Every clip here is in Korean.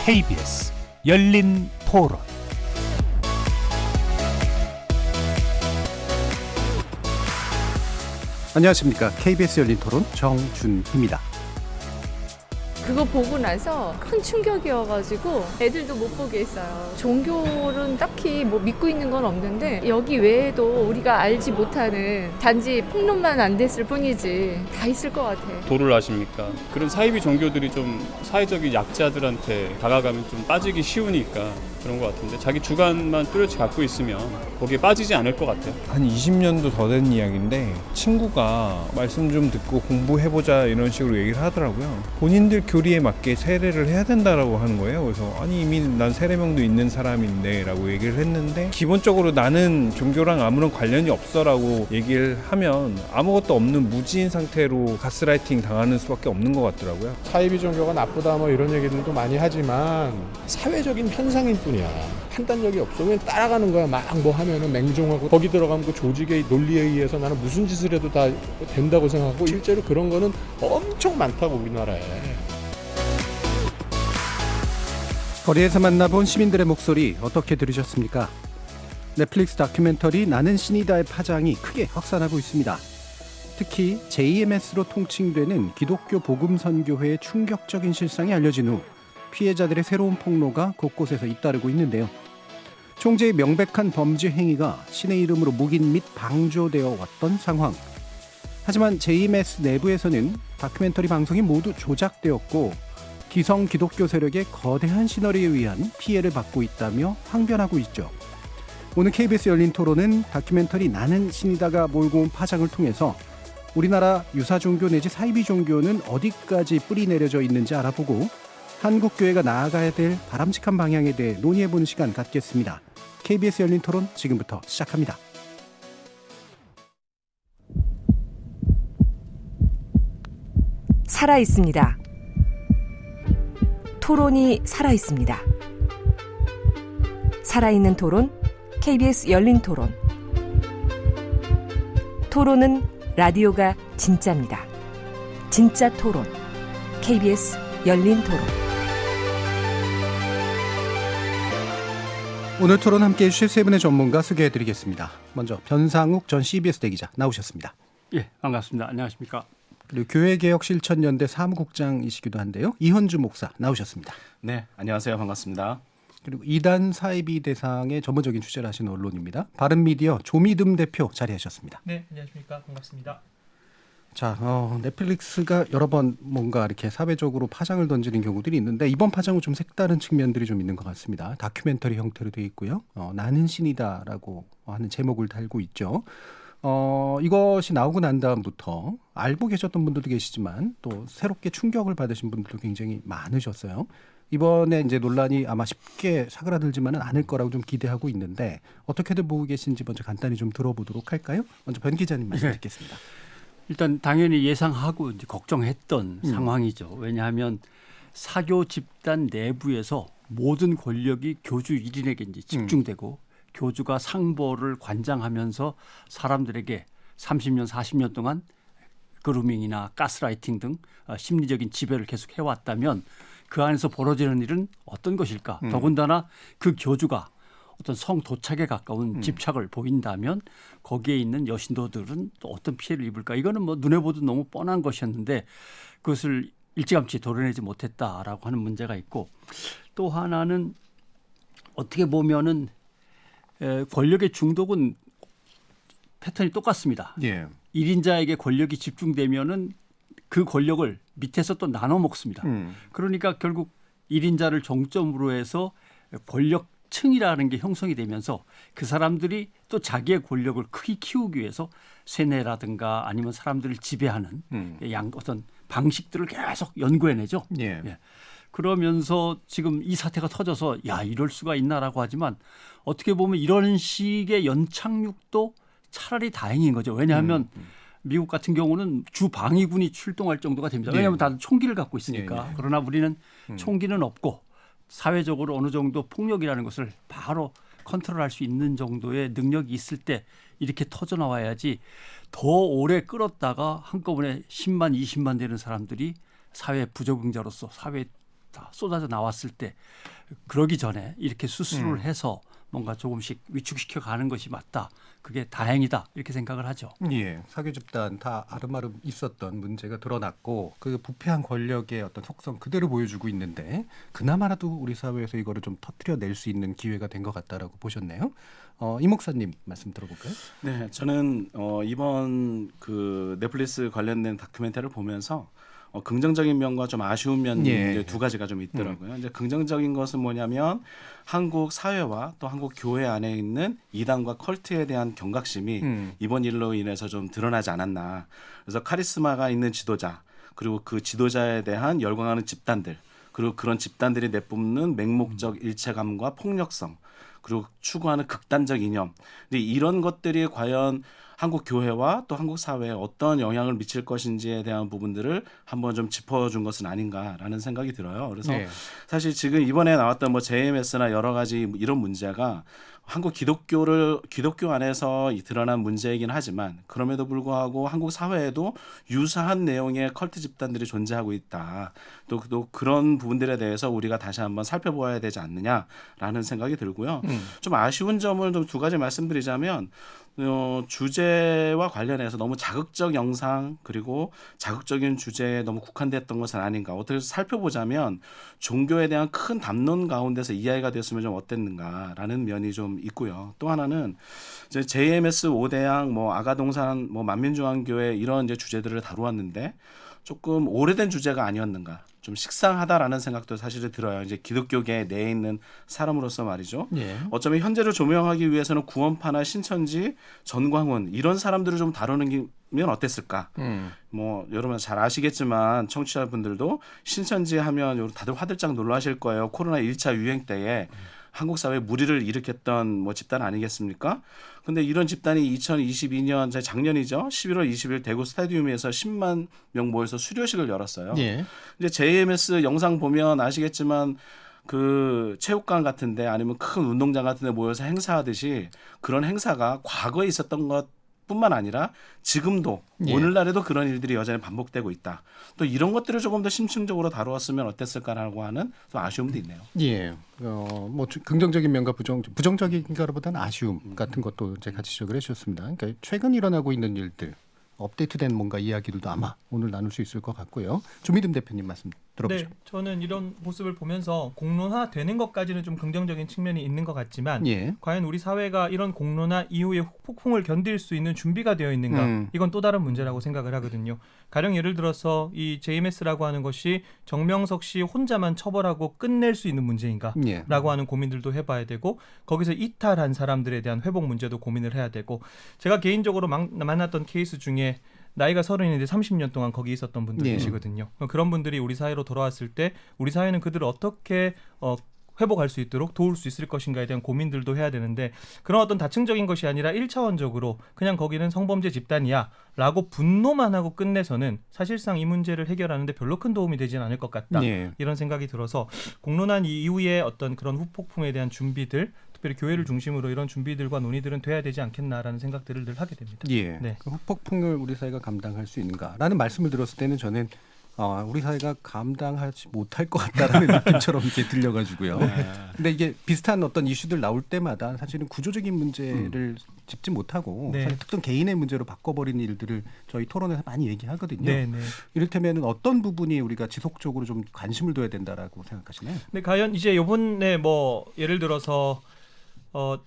KBS 열린 토론. 안녕하십니까. KBS 열린 토론 정준희입니다. 그거 보고 나서 큰 충격이어가지고 애들도 못 보게 했어요. 종교는 딱히 뭐 믿고 있는 건 없는데 여기 외에도 우리가 알지 못하는 단지 폭로만 안 됐을 뿐이지 다 있을 것 같아. 도를 아십니까? 그런 사이비 종교들이 좀 사회적인 약자들한테 다가가면 좀 빠지기 쉬우니까 그런 것 같은데 자기 주관만 뚜렷이 갖고 있으면 거기에 빠지지 않을 것 같아요. 한 20년도 더 된 이야기인데 친구가 말씀 좀 듣고 공부해보자 이런 식으로 얘기를 하더라고요. 본인들 교리에 맞게 세례를 해야 된다라고 하는 거예요. 그래서 아니 이미 난 세례명도 있는 사람인데 라고 얘기를 했는데 기본적으로 나는 종교랑 아무런 관련이 없어 라고 얘기를 하면 아무것도 없는 무지인 상태로 가스라이팅 당하는 수밖에 없는 것 같더라고요. 사이비 종교가 나쁘다 뭐 이런 얘기들도 많이 하지만 사회적인 현상일 뿐이야. 판단력이 없어. 그냥 따라가는 거야. 막 뭐 하면은 맹종하고 거기 들어가면 그 조직의 논리에 의해서 나는 무슨 짓을 해도 다 된다고 생각하고 실제로 그런 거는 엄청 많다고 우리나라에. 거리에서 만나본 시민들의 목소리 어떻게 들으셨습니까? 넷플릭스 다큐멘터리 나는 신이다의 파장이 크게 확산하고 있습니다. 특히 JMS로 통칭되는 기독교 복음선교회의 충격적인 실상이 알려진 후 피해자들의 새로운 폭로가 곳곳에서 잇따르고 있는데요. 총재의 명백한 범죄 행위가 신의 이름으로 묵인 및 방조되어 왔던 상황. 하지만 JMS 내부에서는 다큐멘터리 방송이 모두 조작되었고 기성 기독교 세력의 거대한 시너리에 의한 피해를 받고 있다며 항변하고 있죠. 오늘 KBS 열린 토론은 다큐멘터리 나는 신이다가 몰고 온 파장을 통해서 우리나라 유사 종교 내지 사이비 종교는 어디까지 뿌리 내려져 있는지 알아보고 한국교회가 나아가야 될 바람직한 방향에 대해 논의해보는 시간 갖겠습니다. KBS 열린 토론 지금부터 시작합니다. 살아있습니다. 토론이 살아있습니다. 살아있는 토론, KBS 열린 토론. 토론은 라디오가 진짜입니다. 진짜 토론, KBS 열린 토론. 오늘 토론 함께해 주실 세 분의 전문가 소개해드리겠습니다. 먼저 변상욱 전 CBS 대기자 나오셨습니다. 예, 반갑습니다. 안녕하십니까. 그리고 교회개혁실천연대 사무국장이시기도 한데요. 이현주 목사 나오셨습니다. 네, 안녕하세요. 반갑습니다. 그리고 이단 사이비 대상의 전문적인 취재를 하시는 언론입니다. 바른미디어 조미듬 대표 자리하셨습니다. 네, 안녕하십니까. 반갑습니다. 자, 넷플릭스가 여러 번 뭔가 이렇게 사회적으로 파장을 던지는 경우들이 있는데 이번 파장은 좀 색다른 측면들이 좀 있는 것 같습니다. 다큐멘터리 형태로 되어 있고요. 나는 신이다라고 하는 제목을 달고 있죠. 이것이 나오고 난 다음부터 알고 계셨던 분들도 계시지만 또 새롭게 충격을 받으신 분들도 굉장히 많으셨어요. 이번에 이제 논란이 아마 쉽게 사그라들지만은 않을 거라고 좀 기대하고 있는데 어떻게들 보고 계신지 먼저 간단히 좀 들어보도록 할까요? 먼저 변 기자님 말씀 듣겠습니다. 일단 당연히 예상하고 이제 걱정했던 상황이죠. 왜냐하면 사교 집단 내부에서 모든 권력이 교주 1인에게 이제 집중되고 교주가 상보를 관장하면서 사람들에게 30년, 40년 동안 그루밍이나 가스라이팅 등 심리적인 지배를 계속 해왔다면 그 안에서 벌어지는 일은 어떤 것일까? 더군다나 그 교주가 어떤 성도착에 가까운 집착을 보인다면 거기에 있는 여신도들은 또 어떤 피해를 입을까? 이거는 뭐 눈에 보도 너무 뻔한 것이었는데 그것을 일찌감치 도려내지 못했다라고 하는 문제가 있고 또 하나는 어떻게 보면은 권력의 중독은 패턴이 똑같습니다. 예. 1인자에게 권력이 집중되면은 그 권력을 밑에서 또 나눠 먹습니다. 그러니까 결국 1인자를 정점으로 해서 권력층이라는 게 형성이 되면서 그 사람들이 또 자기의 권력을 크게 키우기 위해서 세뇌라든가 아니면 사람들을 지배하는 어떤 방식들을 계속 연구해내죠. 예. 예. 그러면서 지금 이 사태가 터져서 야 이럴 수가 있나라고 하지만 어떻게 보면 이런 식의 연착륙도 차라리 다행인 거죠. 왜냐하면 미국 같은 경우는 주 방위군이 출동할 정도가 됩니다. 왜냐하면 다들 총기를 갖고 있으니까. 그러나 우리는 총기는 없고 사회적으로 어느 정도 폭력이라는 것을 바로 컨트롤할 수 있는 정도의 능력이 있을 때 이렇게 터져나와야지 더 오래 끌었다가 한꺼번에 10만, 20만 되는 사람들이 사회 부적응자로서 사회에 다 쏟아져 나왔을 때 그러기 전에 이렇게 수술을 해서 뭔가 조금씩 위축시켜 가는 것이 맞다. 그게 다행이다. 이렇게 생각을 하죠. 예, 사교 집단 다 아름아름 있었던 문제가 드러났고 그 부패한 권력의 어떤 속성 그대로 보여주고 있는데 그나마라도 우리 사회에서 이거를 좀 터뜨려낼 수 있는 기회가 된 것 같다라고 보셨네요. 이 목사님 말씀 들어볼까요? 네, 저는 이번 그 넷플릭스 관련된 다큐멘터리를 보면서 긍정적인 면과 좀 아쉬운 면이 예. 이제 두 가지가 좀 있더라고요. 이제 긍정적인 것은 뭐냐면 한국 사회와 또 한국 교회 안에 있는 이단과 컬트에 대한 경각심이 이번 일로 인해서 좀 드러나지 않았나. 그래서 카리스마가 있는 지도자 그리고 그 지도자에 대한 열광하는 집단들 그리고 그런 집단들이 내뿜는 맹목적 일체감과 폭력성 그리고 추구하는 극단적 이념 이런 것들이 과연 한국 교회와 또 한국 사회에 어떤 영향을 미칠 것인지에 대한 부분들을 한번 좀 짚어준 것은 아닌가라는 생각이 들어요. 그래서 네. 사실 지금 이번에 나왔던 뭐 JMS나 여러 가지 이런 문제가 한국 기독교 안에서 드러난 문제이긴 하지만 그럼에도 불구하고 한국 사회에도 유사한 내용의 컬트 집단들이 존재하고 있다. 또 그런 부분들에 대해서 우리가 다시 한번 살펴보아야 되지 않느냐라는 생각이 들고요. 좀 아쉬운 점을 좀 두 가지 말씀드리자면 주제와 관련해서 너무 자극적 영상 그리고 자극적인 주제에 너무 국한됐던 것은 아닌가. 어떻게 살펴보자면 종교에 대한 큰 담론 가운데서 이해가 됐으면 좀 어땠는가라는 면이 좀 있고요. 또 하나는 이제 JMS 5대양, 뭐 아가동산, 뭐 만민중앙교회 이런 이제 주제들을 다루었는데 조금 오래된 주제가 아니었는가. 좀 식상하다라는 생각도 사실은 들어요. 이제 기독교계 내에 있는 사람으로서 말이죠. 예. 어쩌면 현재를 조명하기 위해서는 구원파나 신천지, 전광훈 이런 사람들을 좀 다루는 면 어땠을까? 뭐 여러분 잘 아시겠지만 청취자분들도 신천지 하면 다들 화들짝 놀라실 거예요. 코로나 1차 유행 때에 한국 사회에 무리를 일으켰던 뭐 집단 아니겠습니까? 근데 이런 집단이 2022년 작년이죠. 11월 20일 대구 스타디움에서 10만 명 모여서 수료식을 열었어요. 예. 이제 JMS 영상 보면 아시겠지만 그 체육관 같은데 아니면 큰 운동장 같은데 모여서 행사하듯이 그런 행사가 과거에 있었던 것뿐만 아니라 지금도 예. 오늘날에도 그런 일들이 여전히 반복되고 있다. 또 이런 것들을 조금 더 심층적으로 다루었으면 어땠을까라고 하는 좀 아쉬움도 있네요. 예. 뭐 긍정적인 면과 부정적인가보다는 아쉬움 같은 것도 이제 같이 지적을 해주셨습니다. 그러니까 최근 일어나고 있는 일들, 업데이트된 뭔가 이야기들도 아마 오늘 나눌 수 있을 것 같고요. 주미듬 대표님 말씀 들어보죠. 네, 저는 이런 모습을 보면서 공론화되는 것까지는 좀 긍정적인 측면이 있는 것 같지만 예. 과연 우리 사회가 이런 공론화 이후의 폭풍을 견딜 수 있는 준비가 되어 있는가? 이건 또 다른 문제라고 생각을 하거든요. 가령 예를 들어서 이 JMS라고 하는 것이 정명석 씨 혼자만 처벌하고 끝낼 수 있는 문제인가? 예. 라고 하는 고민들도 해봐야 되고 거기서 이탈한 사람들에 대한 회복 문제도 고민을 해야 되고 제가 개인적으로 만났던 케이스 중에 나이가 30인데 30년 동안 거기 있었던 분들 예. 계시거든요. 그런 분들이 우리 사회로 돌아왔을 때 우리 사회는 그들을 어떻게 회복할 수 있도록 도울 수 있을 것인가에 대한 고민들도 해야 되는데 그런 어떤 다층적인 것이 아니라 1차원적으로 그냥 거기는 성범죄 집단이야 라고 분노만 하고 끝내서는 사실상 이 문제를 해결하는 데 별로 큰 도움이 되지는 않을 것 같다. 예. 이런 생각이 들어서 공론한 이후에 어떤 그런 후폭풍에 대한 준비들 특별히 교회를 중심으로 이런 준비들과 논의들은 돼야 되지 않겠나라는 생각들을 늘 하게 됩니다. 예. 네. 그 후폭풍을 우리 사회가 감당할 수 있는가라는 말씀을 들었을 때는 저는 우리 사회가 감당하지 못할 것 같다라는 느낌처럼 이렇게 들려가지고요. 근데 이게 비슷한 어떤 이슈들 나올 때마다 사실은 구조적인 문제를 짚지 못하고 네. 사실 특정 개인의 문제로 바꿔버리는 일들을 저희 토론에서 많이 얘기하거든요. 네, 네. 이를테면 어떤 부분이 우리가 지속적으로 좀 관심을 둬야 된다라고 생각하시나요? 근데 과연 이제 이번에 뭐 예를 들어서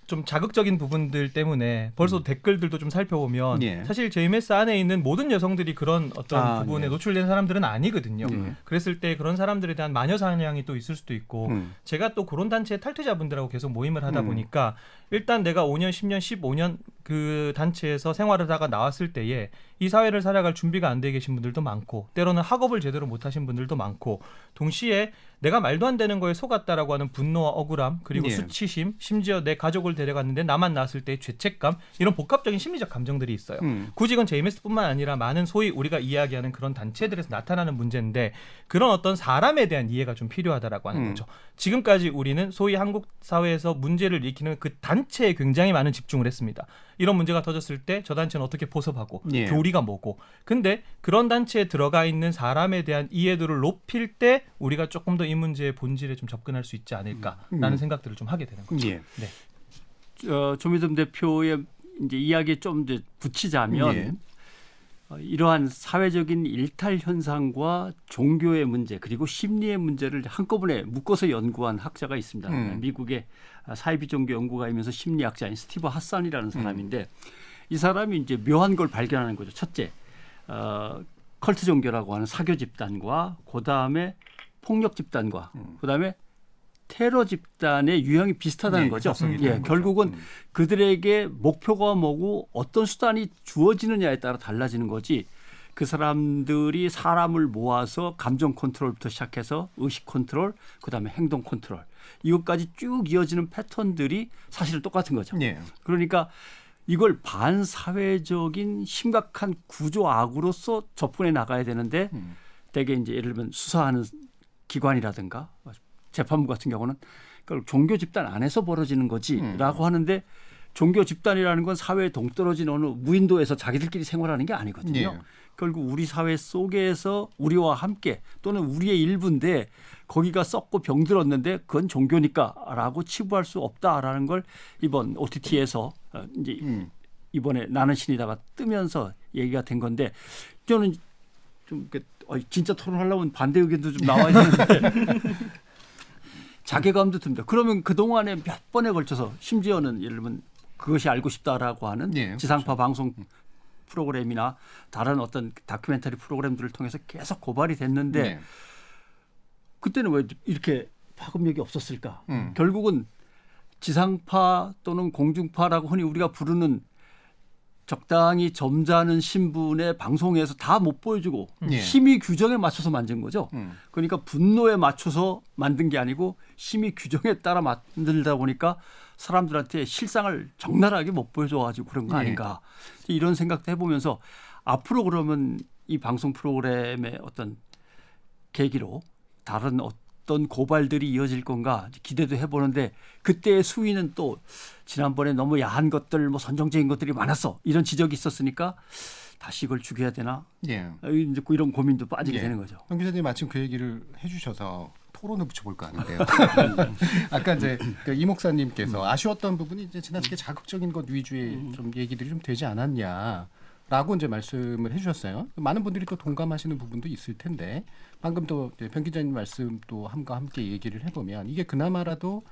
좀 자극적인 부분들 때문에 벌써 댓글들도 좀 살펴보면 예. 사실 JMS 안에 있는 모든 여성들이 그런 어떤 부분에 네. 노출된 사람들은 아니거든요. 예. 그랬을 때 그런 사람들에 대한 마녀 사냥이 또 있을 수도 있고 제가 또 그런 단체의 탈퇴자분들하고 계속 모임을 하다 보니까 일단 내가 5년, 10년, 15년 그 단체에서 생활을 하다가 나왔을 때에 이 사회를 살아갈 준비가 안 돼 계신 분들도 많고 때로는 학업을 제대로 못하신 분들도 많고 동시에 내가 말도 안 되는 거에 속았다라고 하는 분노와 억울함 그리고 예. 수치심 심지어 내 가족을 데려갔는데 나만 낳았을 때의 죄책감 이런 복합적인 심리적 감정들이 있어요. 굳이 이건 JMS뿐만 아니라 많은 소위 우리가 이야기하는 그런 단체들에서 나타나는 문제인데 그런 어떤 사람에 대한 이해가 좀 필요하다라고 하는 거죠. 지금까지 우리는 소위 한국 사회에서 문제를 일으키는 그 단체에 굉장히 많은 집중을 했습니다. 이런 문제가 터졌을 때 저 단체는 어떻게 보섭하고 예. 교리가 뭐고. 근데 그런 단체에 들어가 있는 사람에 대한 이해도를 높일 때 우리가 조금 더 이 문제의 본질에 좀 접근할 수 있지 않을까라는 생각들을 좀 하게 되는 거죠. 예. 네. 조미듬 대표의 이제 이야기에 좀 이제 붙이자면 예. 이러한 사회적인 일탈 현상과 종교의 문제 그리고 심리의 문제를 한꺼번에 묶어서 연구한 학자가 있습니다. 미국의 사이비 종교 연구가이면서 심리학자인 스티브 하산이라는 사람인데 이 사람이 이제 묘한 걸 발견하는 거죠. 첫째, 컬트 종교라고 하는 사교 집단과 그다음에 폭력 집단과 그다음에 테러 집단의 유형이 비슷하다는 네, 거죠. 유사성이 예, 있다는 결국은 거죠. 그들에게 목표가 뭐고 어떤 수단이 주어지느냐에 따라 달라지는 거지. 그 사람들이 사람을 모아서 감정 컨트롤부터 시작해서 의식 컨트롤, 그다음에 행동 컨트롤 이것까지 쭉 이어지는 패턴들이 사실은 똑같은 거죠. 예. 그러니까 이걸 반사회적인 심각한 구조 악으로서 접근해 나가야 되는데 대개 이제 예를 들면 수사하는 기관이라든가 재판부 같은 경우는 그걸 종교 집단 안에서 벌어지는 거지라고 하는데 종교 집단이라는 건 사회에 동떨어진 어느 무인도에서 자기들끼리 생활하는 게 아니거든요. 예. 결국 우리 사회 속에서 우리와 함께 또는 우리의 일부인데 거기가 썩고 병들었는데 그건 종교니까라고 치부할 수 없다라는 걸 이번 OTT에서 이제 이번에 나는 신이다가 뜨면서 얘기가 된 건데 저는 좀 진짜 토론하려면 반대 의견도 좀 나와야 되는데 자괴감도 듭니다. 그러면 그동안에 몇 번에 걸쳐서 심지어는 예를 들면 그것이 알고 싶다라고 하는 예, 지상파 방송 프로그램이나 다른 어떤 다큐멘터리 프로그램들을 통해서 계속 고발이 됐는데 네. 그때는 왜 이렇게 파급력이 없었을까? 결국은 지상파 또는 공중파라고 흔히 우리가 부르는 적당히 점잖은 신분의 방송에서 다 못 보여주고 예. 심의 규정에 맞춰서 만든 거죠. 그러니까 분노에 맞춰서 만든 게 아니고 심의 규정에 따라 만들다 보니까 사람들한테 실상을 적나라하게 못 보여줘가지고 그런 거 아닌가. 이런 생각도 해보면서 앞으로 그러면 이 방송 프로그램의 어떤 계기로 다른 어떤 고발들이 이어질 건가 기대도 해보는데 그때의 수위는 또 지난번에 너무 야한 것들 뭐 선정적인 것들이 많았어 이런 지적이 있었으니까 다시 이걸 죽여야 되나 예. 이제 이런 고민도 빠지게 되는 거죠. 정 기자님 마침 그 얘기를 해주셔서 토론을 붙여볼까 하는데요. 아까 이제 이 목사님께서 아쉬웠던 부분이 이제 지나치게 자극적인 것 위주의 좀 얘기들이 좀 되지 않았냐라고 이제 말씀을 해주셨어요. 많은 분들이 또 동감하시는 부분도 있을 텐데 방금 또 변 기자님 말씀도 함과 함께 얘기를 해보면 이게 그나마라도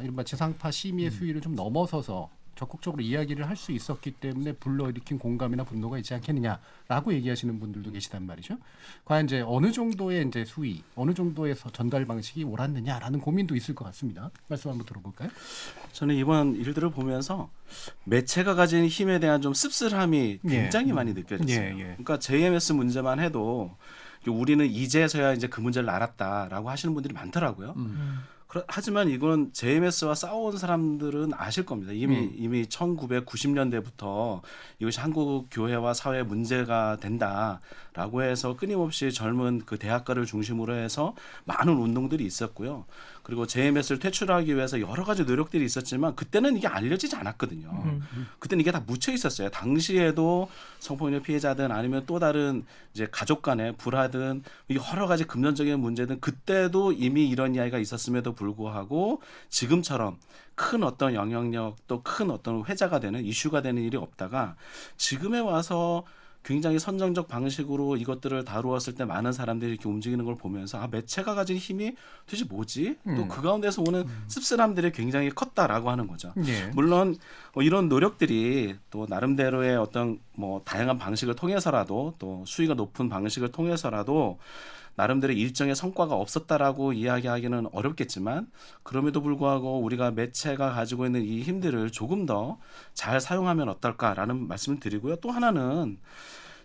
이른바 지상파 심의의 수위를 좀 넘어서서 적극적으로 이야기를 할 수 있었기 때문에 불러일으킨 공감이나 분노가 있지 않겠느냐라고 얘기하시는 분들도 계시단 말이죠. 과연 이제 어느 정도의 이제 수위, 어느 정도의 전달 방식이 옳았느냐라는 고민도 있을 것 같습니다. 말씀 한번 들어볼까요? 저는 이번 일들을 보면서 매체가 가진 힘에 대한 좀 씁쓸함이 굉장히 많이 느껴졌어요. 그러니까 JMS 문제만 해도 우리는 이제서야 이제 그 문제를 알았다라고 하시는 분들이 많더라고요. 하지만 이건 JMS와 싸워온 사람들은 아실 겁니다. 이미 1990년대부터 이것이 한국 교회와 사회 문제가 된다라고 해서 끊임없이 젊은 그 대학가를 중심으로 해서 많은 운동들이 있었고요. 그리고 JMS를 퇴출하기 위해서 여러 가지 노력들이 있었지만 그때는 이게 알려지지 않았거든요. 그때는 이게 다 묻혀 있었어요. 당시에도 성폭력 피해자든 아니면 또 다른 이제 가족 간의 불화든 여러 가지 금전적인 문제든 그때도 이미 이런 이야기가 있었음에도 불구하고 지금처럼 큰 어떤 영향력 또 큰 어떤 회자가 되는 이슈가 되는 일이 없다가 지금에 와서 굉장히 선정적 방식으로 이것들을 다루었을 때 많은 사람들이 이렇게 움직이는 걸 보면서 매체가 가진 힘이 도대체 뭐지? 또 그 가운데서 오는 씁쓸함들이 굉장히 컸다라고 하는 거죠. 물론 이런 노력들이 또 나름대로의 어떤 뭐 다양한 방식을 통해서라도 또 수위가 높은 방식을 통해서라도 나름대로 일정의 성과가 없었다라고 이야기하기는 어렵겠지만 그럼에도 불구하고 우리가 매체가 가지고 있는 이 힘들을 조금 더 잘 사용하면 어떨까라는 말씀을 드리고요. 또 하나는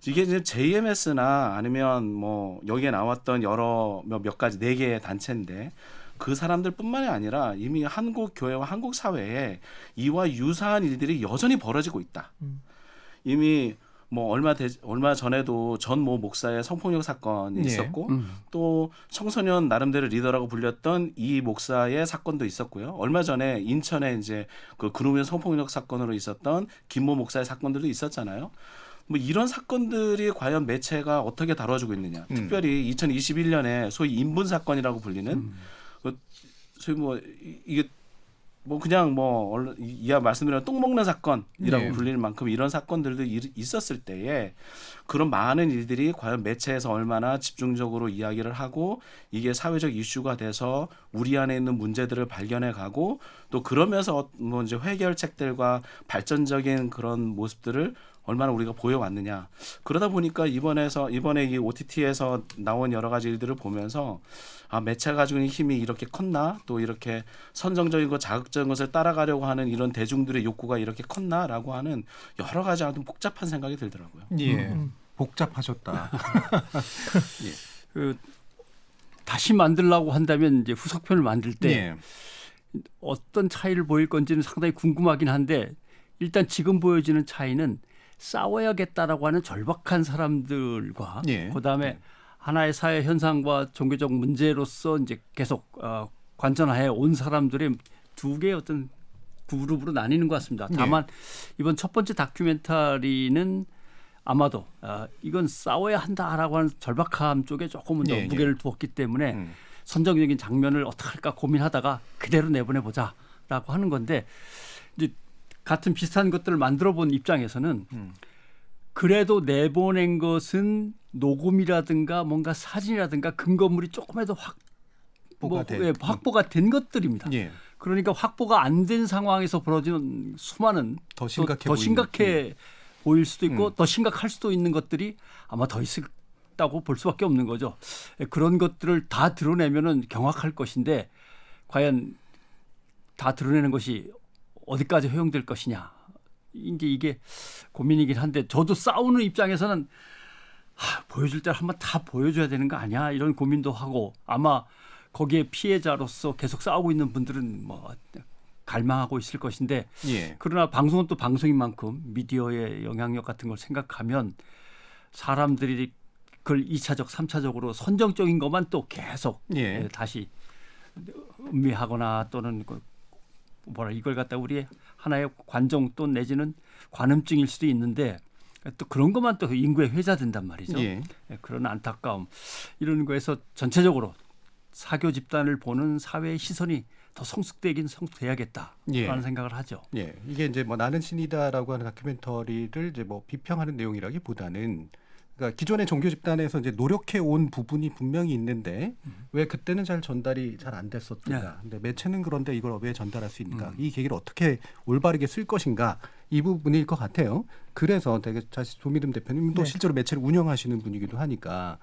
이게 이제 JMS나 아니면 뭐 여기에 나왔던 여러 몇 가지 4개의 단체인데 그 사람들뿐만이 아니라 이미 한국 교회와 한국 사회에 이와 유사한 일들이 여전히 벌어지고 있다. 이미 뭐 얼마 전에도 전 모 목사의 성폭력 사건이 있었고 또 청소년 나름대로 리더라고 불렸던 이 목사의 사건도 있었고요. 얼마 전에 인천에 이제 그 그루밍 성폭력 사건으로 있었던 김모 목사의 사건들도 있었잖아요. 뭐 이런 사건들이 과연 매체가 어떻게 다뤄주고 있느냐. 특별히 2021년에 소위 인분 사건이라고 불리는 소위 뭐 이게 뭐 그냥 뭐 이하 말씀드린 똥 먹는 사건이라고 불릴 만큼 이런 사건들도 있었을 때에 그런 많은 일들이 과연 매체에서 얼마나 집중적으로 이야기를 하고 이게 사회적 이슈가 돼서 우리 안에 있는 문제들을 발견해 가고 또 그러면서 뭐 이제 해결책들과 발전적인 그런 모습들을 얼마나 우리가 보여왔느냐. 그러다 보니까 이번에 이 OTT에서 나온 여러 가지 일들을 보면서 아, 매체가 가지고 있는 힘이 이렇게 컸나? 또 이렇게 선정적인 것, 자극적인 것을 따라가려고 하는 이런 대중들의 욕구가 이렇게 컸나라고 하는 여러 가지 아주 복잡한 생각이 들더라고요. 예. 복잡하셨다. 예. 그 다시 만들려고 한다면 이제 후속편을 만들 때 어떤 차이를 보일 건지는 상당히 궁금하긴 한데 일단 지금 보여지는 차이는 싸워야겠다라고 하는 절박한 사람들과 그다음에 하나의 사회 현상과 종교적 문제로서 이제 계속 관전하에 온 사람들의 두 개의 어떤 그룹으로 나뉘는 것 같습니다. 다만 이번 첫 번째 다큐멘터리는 아마도 이건 싸워야 한다라고 하는 절박함 쪽에 조금은 더 무게를 두었기 때문에 선정적인 장면을 어떻게 할까 고민하다가 그대로 내보내보자라고 하는 건데 이제 같은 비슷한 것들을 만들어 본 입장에서는 그래도 내보낸 것은 녹음이라든가 뭔가 사진이라든가 근거물이 조금이라도 확보가 된 것들입니다. 그러니까 확보가 안 된 상황에서 벌어지는 수많은 더 심각해 보일 수도 있고 더 심각할 수도 있는 것들이 아마 더 있다고 볼 수밖에 없는 거죠. 그런 것들을 다 드러내면은 경악할 것인데 과연 다 드러내는 것이 어디까지 허용될 것이냐. 이게 고민이긴 한데 저도 싸우는 입장에서는 보여줄 때 한번 다 보여줘야 되는 거 아니야 이런 고민도 하고 아마 거기에 피해자로서 계속 싸우고 있는 분들은 뭐 갈망하고 있을 것인데 그러나 방송은 또 방송인 만큼 미디어의 영향력 같은 걸 생각하면 사람들이 그걸 2차적, 3차적으로 선정적인 것만 또 계속 다시 음미하거나 또는 이걸 갖다 우리 하나의 관정 또 내지는 관음증일 수도 있는데 또 그런 것만 또 인구에 회자된단 말이죠. 그런 안타까움 이런 거에서 전체적으로 사교 집단을 보는 사회의 시선이 더 성숙되긴 성숙돼야겠다라는 생각을 하죠. 이게 이제 뭐 나는 신이다라고 하는 다큐멘터리를 이제 뭐 비평하는 내용이라기보다는 그러니까 기존의 종교 집단에서 이제 노력해 온 부분이 분명히 있는데 왜 그때는 잘 전달이 잘 안 됐었던가. 근데 매체는 그런데 이걸 왜 전달할 수 있는가? 이 계기를 어떻게 올바르게 쓸 것인가? 이 부분일 것 같아요. 그래서 되게 사실 조미름 대표님도 실제로 매체를 운영하시는 분이기도 하니까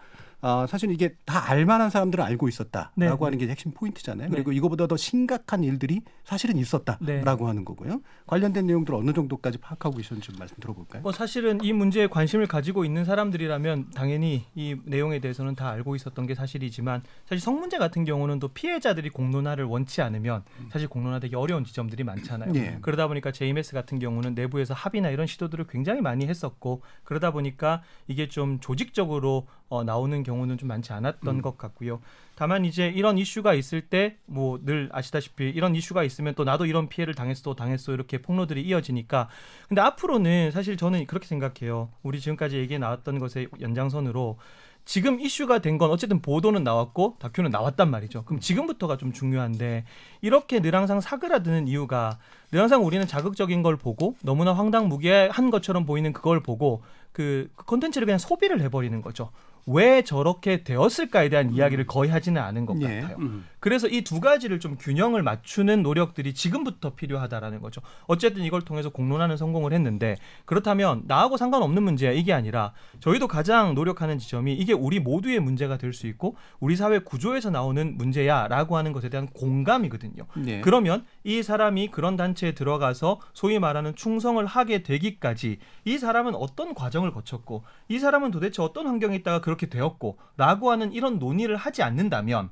사실 이게 다 알만한 사람들은 알고 있었다라고 하는 게 핵심 포인트잖아요. 그리고 이거보다 더 심각한 일들이 사실은 있었다라고 하는 거고요. 관련된 내용들 어느 정도까지 파악하고 계셨는지 좀 말씀 들어볼까요? 사실은 이 문제에 관심을 가지고 있는 사람들이라면 당연히 이 내용에 대해서는 다 알고 있었던 게 사실이지만 사실 성문제 같은 경우는 또 피해자들이 공론화를 원치 않으면 사실 공론화되기 어려운 지점들이 많잖아요. 그러다 보니까 JMS 같은 경우는 내부에서 합의나 이런 시도들을 굉장히 많이 했었고 그러다 보니까 이게 좀 조직적으로 나오는 경우는 좀 많지 않았던 것 같고요. 다만 이제 이런 이슈가 있을 때 뭐 늘 아시다시피 이런 이슈가 있으면 또 나도 이런 피해를 당했어 이렇게 폭로들이 이어지니까 근데 앞으로는 사실 저는 그렇게 생각해요. 우리 지금까지 얘기해 나왔던 것의 연장선으로 지금 이슈가 된 건 어쨌든 보도는 나왔고 다큐는 나왔단 말이죠. 그럼 지금부터가 좀 중요한데 이렇게 늘 항상 사그라드는 이유가 늘 항상 우리는 자극적인 걸 보고 너무나 황당무계한 것처럼 보이는 그걸 보고 그 콘텐츠를 그냥 소비를 해버리는 거죠. 왜 저렇게 되었을까에 대한 이야기를 거의 하지는 않은 것 같아요. 그래서 이 두 가지를 좀 균형을 맞추는 노력들이 지금부터 필요하다라는 거죠. 어쨌든 이걸 통해서 공론화는 성공을 했는데 그렇다면 나하고 상관없는 문제야 이게 아니라 저희도 가장 노력하는 지점이 이게 우리 모두의 문제가 될 수 있고 우리 사회 구조에서 나오는 문제야라고 하는 것에 대한 공감이거든요. 그러면 이 사람이 그런 단체에 들어가서 소위 말하는 충성을 하게 되기까지 이 사람은 어떤 과정을 거쳤고 이 사람은 도대체 어떤 환경에 있다가 그렇게 되었고 라고 하는 이런 논의를 하지 않는다면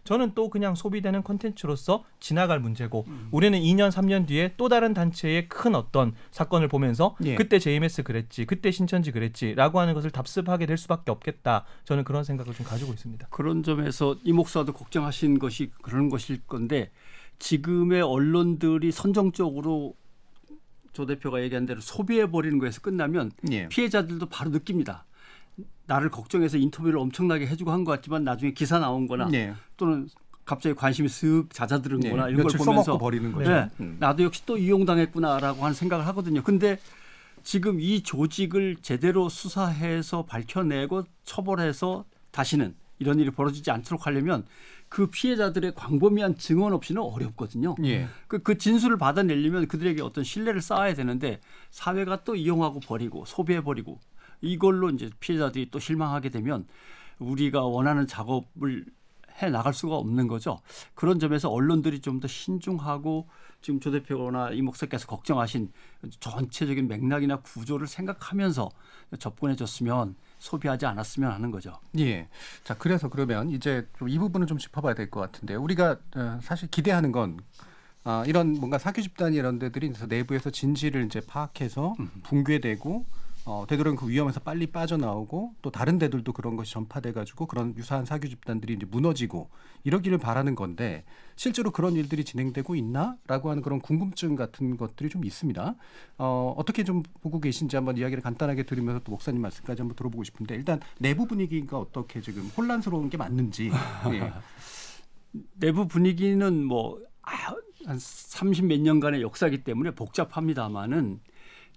저는 또 그냥 소비되는 콘텐츠로서 지나갈 문제고 우리는 2년 3년 뒤에 또 다른 단체의 큰 어떤 사건을 보면서 예. 그때 JMS 그랬지, 그때 신천지 그랬지라고 하는 것을 답습하게 될 수밖에 없겠다. 저는 그런 생각을 좀 가지고 있습니다. 그런 점에서 이 목사도 걱정하신 것이 그런 것일 건데 지금의 언론들이 선정적으로 조 대표가 얘기한 대로 소비해버리는 거에서 끝나면 예. 피해자들도 바로 느낍니다. 나를 걱정해서 인터뷰를 엄청나게 해주고 한 것 같지만 나중에 기사 나온 거나 예. 또는 갑자기 관심이 쓱 잦아드는 예. 거나 이런 걸 며칠 보면서 써먹고 버리는 거죠. 네, 음. 나도 역시 또 이용당했구나라고 하는 생각을 하거든요. 근데 지금 이 조직을 제대로 수사해서 밝혀내고 처벌해서 다시는 이런 일이 벌어지지 않도록 하려면 그 피해자들의 광범위한 증언 없이는 어렵거든요. 예. 그 진술을 받아내려면 그들에게 어떤 신뢰를 쌓아야 되는데 사회가 또 이용하고 버리고 소비해버리고 이걸로 이제 피해자들이 또 실망하게 되면 우리가 원하는 작업을 해 나갈 수가 없는 거죠. 그런 점에서 언론들이 좀 더 신중하고 지금 조 대표나 이 목사께서 걱정하신 전체적인 맥락이나 구조를 생각하면서 접근해 줬으면 소비하지 않았으면 하는 거죠. 예. 자, 그래서 그러면 이제 좀 이 부분은 좀 짚어봐야 될 것 같은데 우리가 사실 기대하는 건 이런 뭔가 사교 집단 이런 데들이 내부에서 진실을 이제 파악해서 붕괴되고 되도록이면 그 위험에서 빨리 빠져나오고 또 다른 데들도 그런 것이 전파돼가지고 그런 유사한 사교 집단들이 이제 무너지고 이러기를 바라는 건데 실제로 그런 일들이 진행되고 있나라고 하는 그런 궁금증 같은 것들이 좀 있습니다. 어떻게 좀 보고 계신지 한번 이야기를 간단하게 들으면서 또 목사님 말씀까지 한번 들어보고 싶은데 일단 내부 분위기가 어떻게 지금 혼란스러운 게 맞는지. 예. 내부 분위기는 뭐 한 30 몇 년간의 역사이기 때문에 복잡합니다마는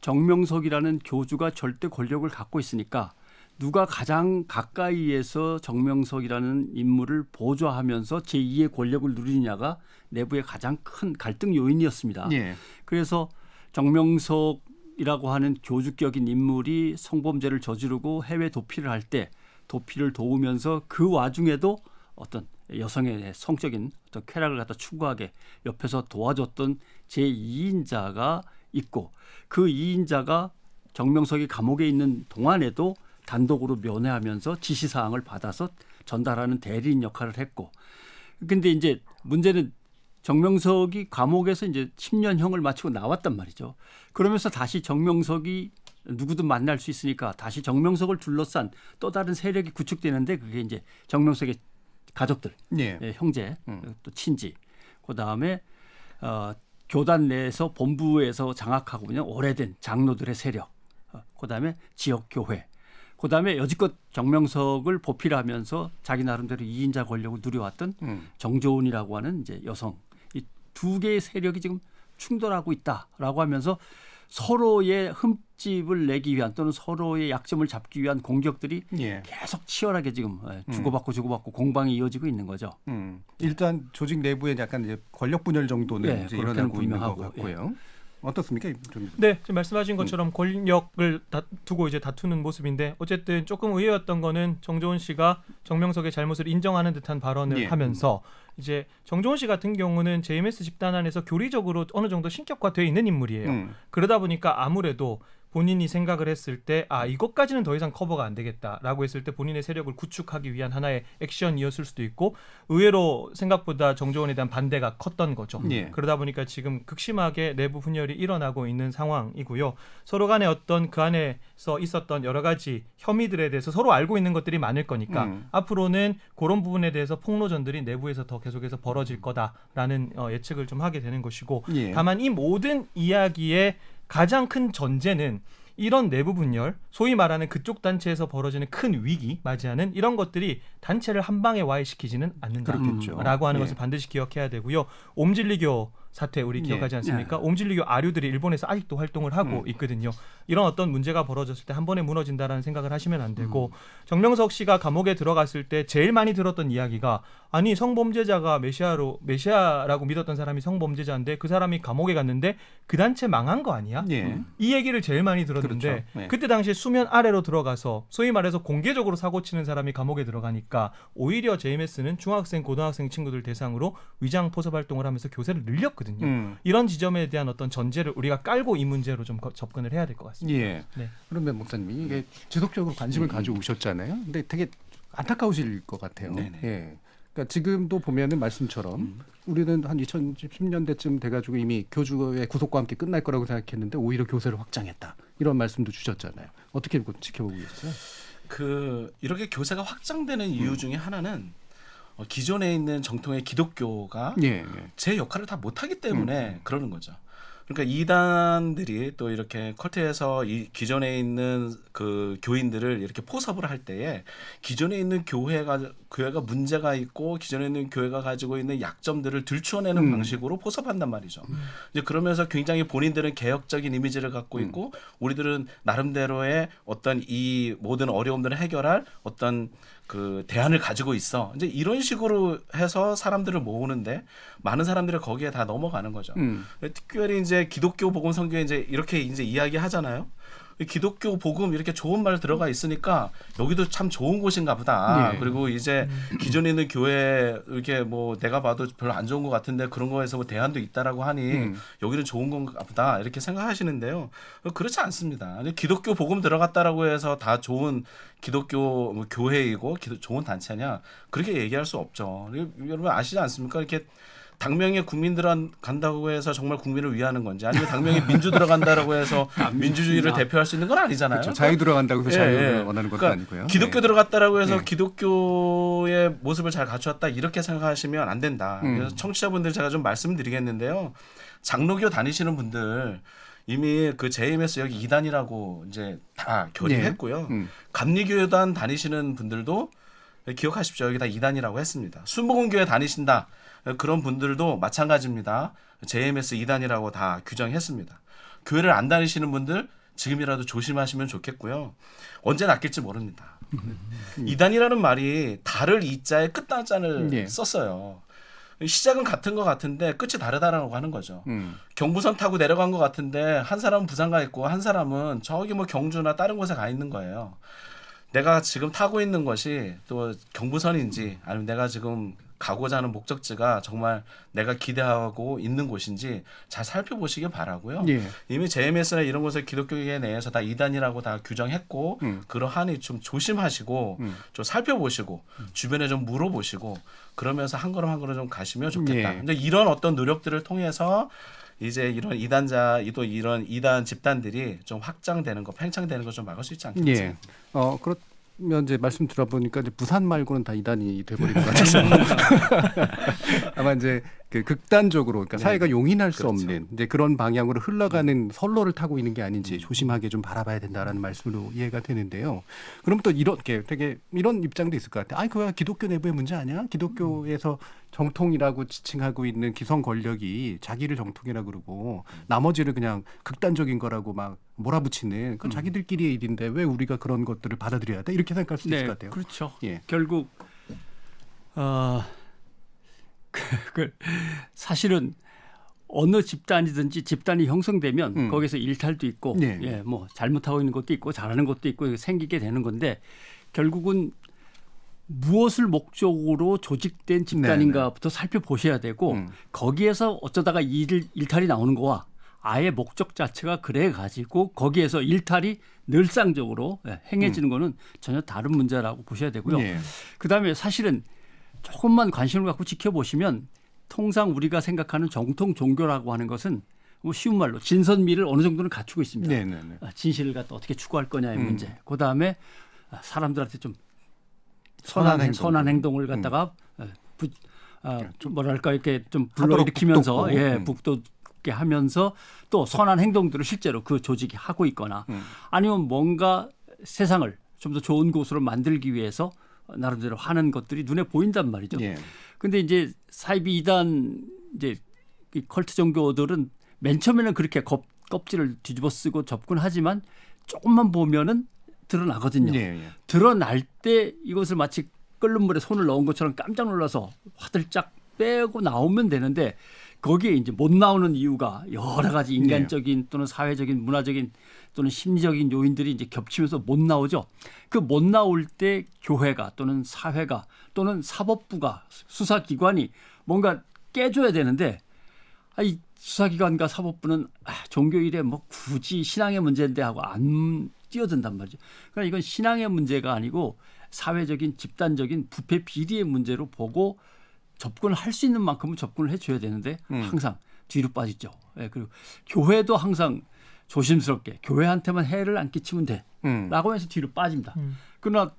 정명석이라는 교주가 절대 권력을 갖고 있으니까 누가 가장 가까이에서 정명석이라는 인물을 보좌하면서 제2의 권력을 누리느냐가 내부의 가장 큰 갈등 요인이었습니다. 예. 그래서 정명석이라고 하는 교주격인 인물이 성범죄를 저지르고 해외 도피를 할 때 도피를 도우면서 그 와중에도 어떤 여성의 성적인 어떤 쾌락을 갖다 추구하게 옆에서 도와줬던 제2인자가 있고 그 2인자가 정명석이 감옥에 있는 동안에도 단독으로 면회하면서 지시사항을 받아서 전달하는 대리인 역할을 했고 근데 이제 문제는 정명석이 감옥에서 이제 10년형을 마치고 나왔단 말이죠. 그러면서 다시 정명석이 누구든 만날 수 있으니까 다시 정명석을 둘러싼 또 다른 세력이 구축되는데 그게 이제 정명석의 가족들, 예. 형제, 또 친지, 그다음에 교단 내에서 본부에서 장악하고 있는 오래된 장로들의 세력, 그다음에 지역 교회, 그다음에 여지껏 정명석을 보필하면서 자기 나름대로 2인자 권력을 누려왔던 정조은이라고 하는 이제 여성, 이 두 개의 세력이 지금 충돌하고 있다라고 하면서 서로의 흠집을 내기 위한 또는 서로의 약점을 잡기 위한 공격들이 예. 계속 치열하게 지금 주고받고 공방이 이어지고 있는 거죠. 일단 조직 내부에 약간 이제 권력 분열 정도는 네, 이제 그렇게는 일어나고 있는 것 분명하고, 같고요. 어떻습니까? 좀. 네, 지금 말씀하신 것처럼 권력을 두고 이제 다투는 모습인데 어쨌든 조금 의외였던 거는 정조은 씨가 정명석의 잘못을 인정하는 듯한 발언을 예. 하면서 이제 정조은 씨 같은 경우는 JMS 집단 안에서 교리적으로 어느 정도 신격화되어 있는 인물이에요. 그러다 보니까 아무래도 본인이 생각을 했을 때 이것까지는 더 이상 커버가 안 되겠다라고 했을 때 본인의 세력을 구축하기 위한 하나의 액션이었을 수도 있고 의외로 생각보다 정조원에 대한 반대가 컸던 거죠. 예. 그러다 보니까 지금 극심하게 내부 분열이 일어나고 있는 상황이고요. 서로 간에 어떤 그 안에서 있었던 여러 가지 혐의들에 대해서 서로 알고 있는 것들이 많을 거니까 앞으로는 그런 부분에 대해서 폭로전들이 내부에서 더 계속해서 벌어질 거다라는 예측을 좀 하게 되는 것이고 예. 다만 이 모든 이야기의 가장 큰 전제는 이런 내부 분열, 소위 말하는 그쪽 단체에서 벌어지는 큰 위기 맞이하는 이런 것들이 단체를 한 방에 와해시키지는 그렇겠죠. 않는다라고 하는 예. 것을 반드시 기억해야 되고요. 옴진리교 사태 우리 기억하지 않습니까? 옴진리교 아류들이 일본에서 아직도 활동을 하고 있거든요. 이런 어떤 문제가 벌어졌을 때 한 번에 무너진다라는 생각을 하시면 안 되고 정명석 씨가 감옥에 들어갔을 때 제일 많이 들었던 이야기가 아니 성범죄자가 메시아라고 믿었던 사람이 성범죄자인데 그 사람이 감옥에 갔는데 그 단체 망한 거 아니야? 예. 이 얘기를 제일 많이 들었는데 그렇죠. 네. 그때 당시에 수면 아래로 들어가서 소위 말해서 공개적으로 사고치는 사람이 감옥에 들어가니까 오히려 JMS는 중학생, 고등학생 친구들 대상으로 위장 포섭 활동을 하면서 교세를 늘렸거든요. 이런 지점에 대한 어떤 전제를 우리가 깔고 이 문제로 좀 접근을 해야 될 것 같습니다. 예. 네. 그러면 목사님이 이게 지속적으로 관심을 가져오셨잖아요. 근데 되게 안타까우실 것 같아요. 네네. 예. 그러니까 지금도 보면은 말씀처럼 우리는 한 2010년대쯤 돼가지고 이미 교주의 구속과 함께 끝날 거라고 생각했는데 오히려 교세를 확장했다 이런 말씀도 주셨잖아요. 어떻게 지켜보고 계세요? 이렇게 교세가 확장되는 이유 중에 하나는 기존에 있는 정통의 기독교가 제 역할을 다 못하기 때문에 그러는 거죠. 그러니까 이단들이 또 이렇게 컬트에서 이 기존에 있는 그 교인들을 이렇게 포섭을 할 때에 기존에 있는 교회가 문제가 있고 기존에 있는 교회가 가지고 있는 약점들을 들추어내는 방식으로 포섭한단 말이죠. 이제 그러면서 굉장히 본인들은 개혁적인 이미지를 갖고 있고 우리들은 나름대로의 어떤 이 모든 어려움들을 해결할 어떤 그 대안을 가지고 있어. 이제 이런 식으로 해서 사람들을 모으는데 많은 사람들이 거기에 다 넘어가는 거죠. 특별히 이제 기독교 복음 성경에 이제 이렇게 이제 이야기하잖아요. 기독교 복음 이렇게 좋은 말 들어가 있으니까 여기도 참 좋은 곳인가 보다. 그리고 이제 기존에 있는 교회 이렇게 뭐 내가 봐도 별로 안 좋은 것 같은데 그런 거에서 뭐 대안도 있다라고 하니 여기는 좋은 건가 보다 이렇게 생각하시는데요. 그렇지 않습니다. 기독교 복음 들어갔다라고 해서 다 좋은 기독교 뭐 교회이고 좋은 단체냐 그렇게 얘기할 수 없죠. 여러분 아시지 않습니까? 이렇게 당명에 국민 들어간다고 해서 정말 국민을 위하는 건지 아니면 당명에 민주 들어간다라고 해서 민주주의를 대표할 수 있는 건 아니잖아요. 그렇죠. 자유 들어간다고 해서 자유를 원하는 것도 그러니까 아니고요. 기독교 들어갔다라고 해서 기독교의 모습을 잘 갖추었다 이렇게 생각하시면 안 된다. 그래서 청취자분들 제가 좀 말씀드리겠는데요. 장로교 다니시는 분들 이미 그 JMS 여기 2단이라고 이제 다 결의했고요. 감리교단 다니시는 분들도 기억하십시오. 여기 다 2단이라고 했습니다. 순복음교회 다니신다. 그런 분들도 마찬가지입니다. JMS 2단이라고 다 규정했습니다. 교회를 안 다니시는 분들 지금이라도 조심하시면 좋겠고요. 언제 낚일지 모릅니다. 2단이라는 말이 달을 이자에 끝단자를 썼어요. 시작은 같은 것 같은데 끝이 다르다라고 하는 거죠. 경부선 타고 내려간 것 같은데 한 사람은 부산 가 있고 한 사람은 저기 뭐 경주나 다른 곳에 가 있는 거예요. 내가 지금 타고 있는 것이 또 경부선인지 아니면 내가 지금 가고자 하는 목적지가 정말 내가 기대하고 있는 곳인지 잘 살펴보시길 바라고요. 이미 JMS나 이런 곳을 기독교계 내에서 다 2단이라고 다 규정했고 그러하니 좀 조심하시고 좀 살펴보시고 주변에 좀 물어보시고 그러면서 한 걸음 한 걸음 좀 가시면 좋겠다. 근데 이런 어떤 노력들을 통해서 이제 이런 이단자 또 이런 이단 집단들이 좀 확장되는 거, 팽창되는 거 좀 막을 수 있지 않겠습니까? 그러면 이제 말씀 들어보니까 이제 부산 말고는 다 이단이 돼버린 것 같아서 아마 이제 그 극단적으로 그러니까 사회가 용인할 수 없는 이제 그런 방향으로 흘러가는 선로를 타고 있는 게 아닌지 조심하게 좀 바라봐야 된다라는 말씀으로 이해가 되는데요. 그럼 또 이렇게 되게 이런 입장도 있을 것 같아요. 아니 그거 기독교 내부의 문제 아니야? 기독교에서 정통이라고 지칭하고 있는 기성 권력이 자기를 정통이라고 그러고 나머지를 그냥 극단적인 거라고 막 몰아붙이는 그건 자기들끼리의 일인데 왜 우리가 그런 것들을 받아들여야 돼? 이렇게 생각할 수도 있을 것 같아요. 그렇죠. 결국 사실은 어느 집단이든지 집단이 형성되면 거기서 일탈도 있고 뭐 잘못하고 있는 것도 있고 잘하는 것도 있고 생기게 되는 건데 결국은 무엇을 목적으로 조직된 집단인가부터 살펴보셔야 되고 거기에서 어쩌다가 일탈이 나오는 거와 아예 목적 자체가 그래 가지고 거기에서 일탈이 늘상적으로 행해지는 거는 전혀 다른 문제라고 보셔야 되고요. 그다음에 사실은 조금만 관심을 갖고 지켜보시면 통상 우리가 생각하는 정통 종교라고 하는 것은 뭐 쉬운 말로 진선미를 어느 정도는 갖추고 있습니다. 진실을 갖다 어떻게 추구할 거냐의 문제. 그다음에 사람들한테 좀 선한 행동을 갖다가 좀 뭐랄까 이렇게 좀 불러일으키면서 북돋게 하면서 또 선한 행동들을 실제로 그 조직이 하고 있거나 아니면 뭔가 세상을 좀 더 좋은 곳으로 만들기 위해서 나름대로 하는 것들이 눈에 보인단 말이죠. 근데 이제 사이비 이단 이제 컬트 종교들은 맨 처음에는 그렇게 껍질을 뒤집어 쓰고 접근하지만 조금만 보면은 드러나거든요. 드러날 때 이것을 마치 끓는 물에 손을 넣은 것처럼 깜짝 놀라서 화들짝 빼고 나오면 되는데 거기에 이제 못 나오는 이유가 여러 가지 인간적인 또는 사회적인 문화적인 또는 심리적인 요인들이 이제 겹치면서 못 나오죠. 그 못 나올 때 교회가 또는 사회가 또는 사법부가 수사기관이 뭔가 깨줘야 되는데 이 수사기관과 사법부는 종교 일에 뭐 굳이 신앙의 문제인데 하고 안 뛰어든단 말이죠. 그러니까 이건 신앙의 문제가 아니고 사회적인 집단적인 부패 비리의 문제로 보고 접근을 할 수 있는 만큼은 접근을 해줘야 되는데 항상 뒤로 빠지죠. 예, 그리고 교회도 항상 조심스럽게 교회한테만 해를 안 끼치면 돼라고 해서 뒤로 빠집니다. 그러나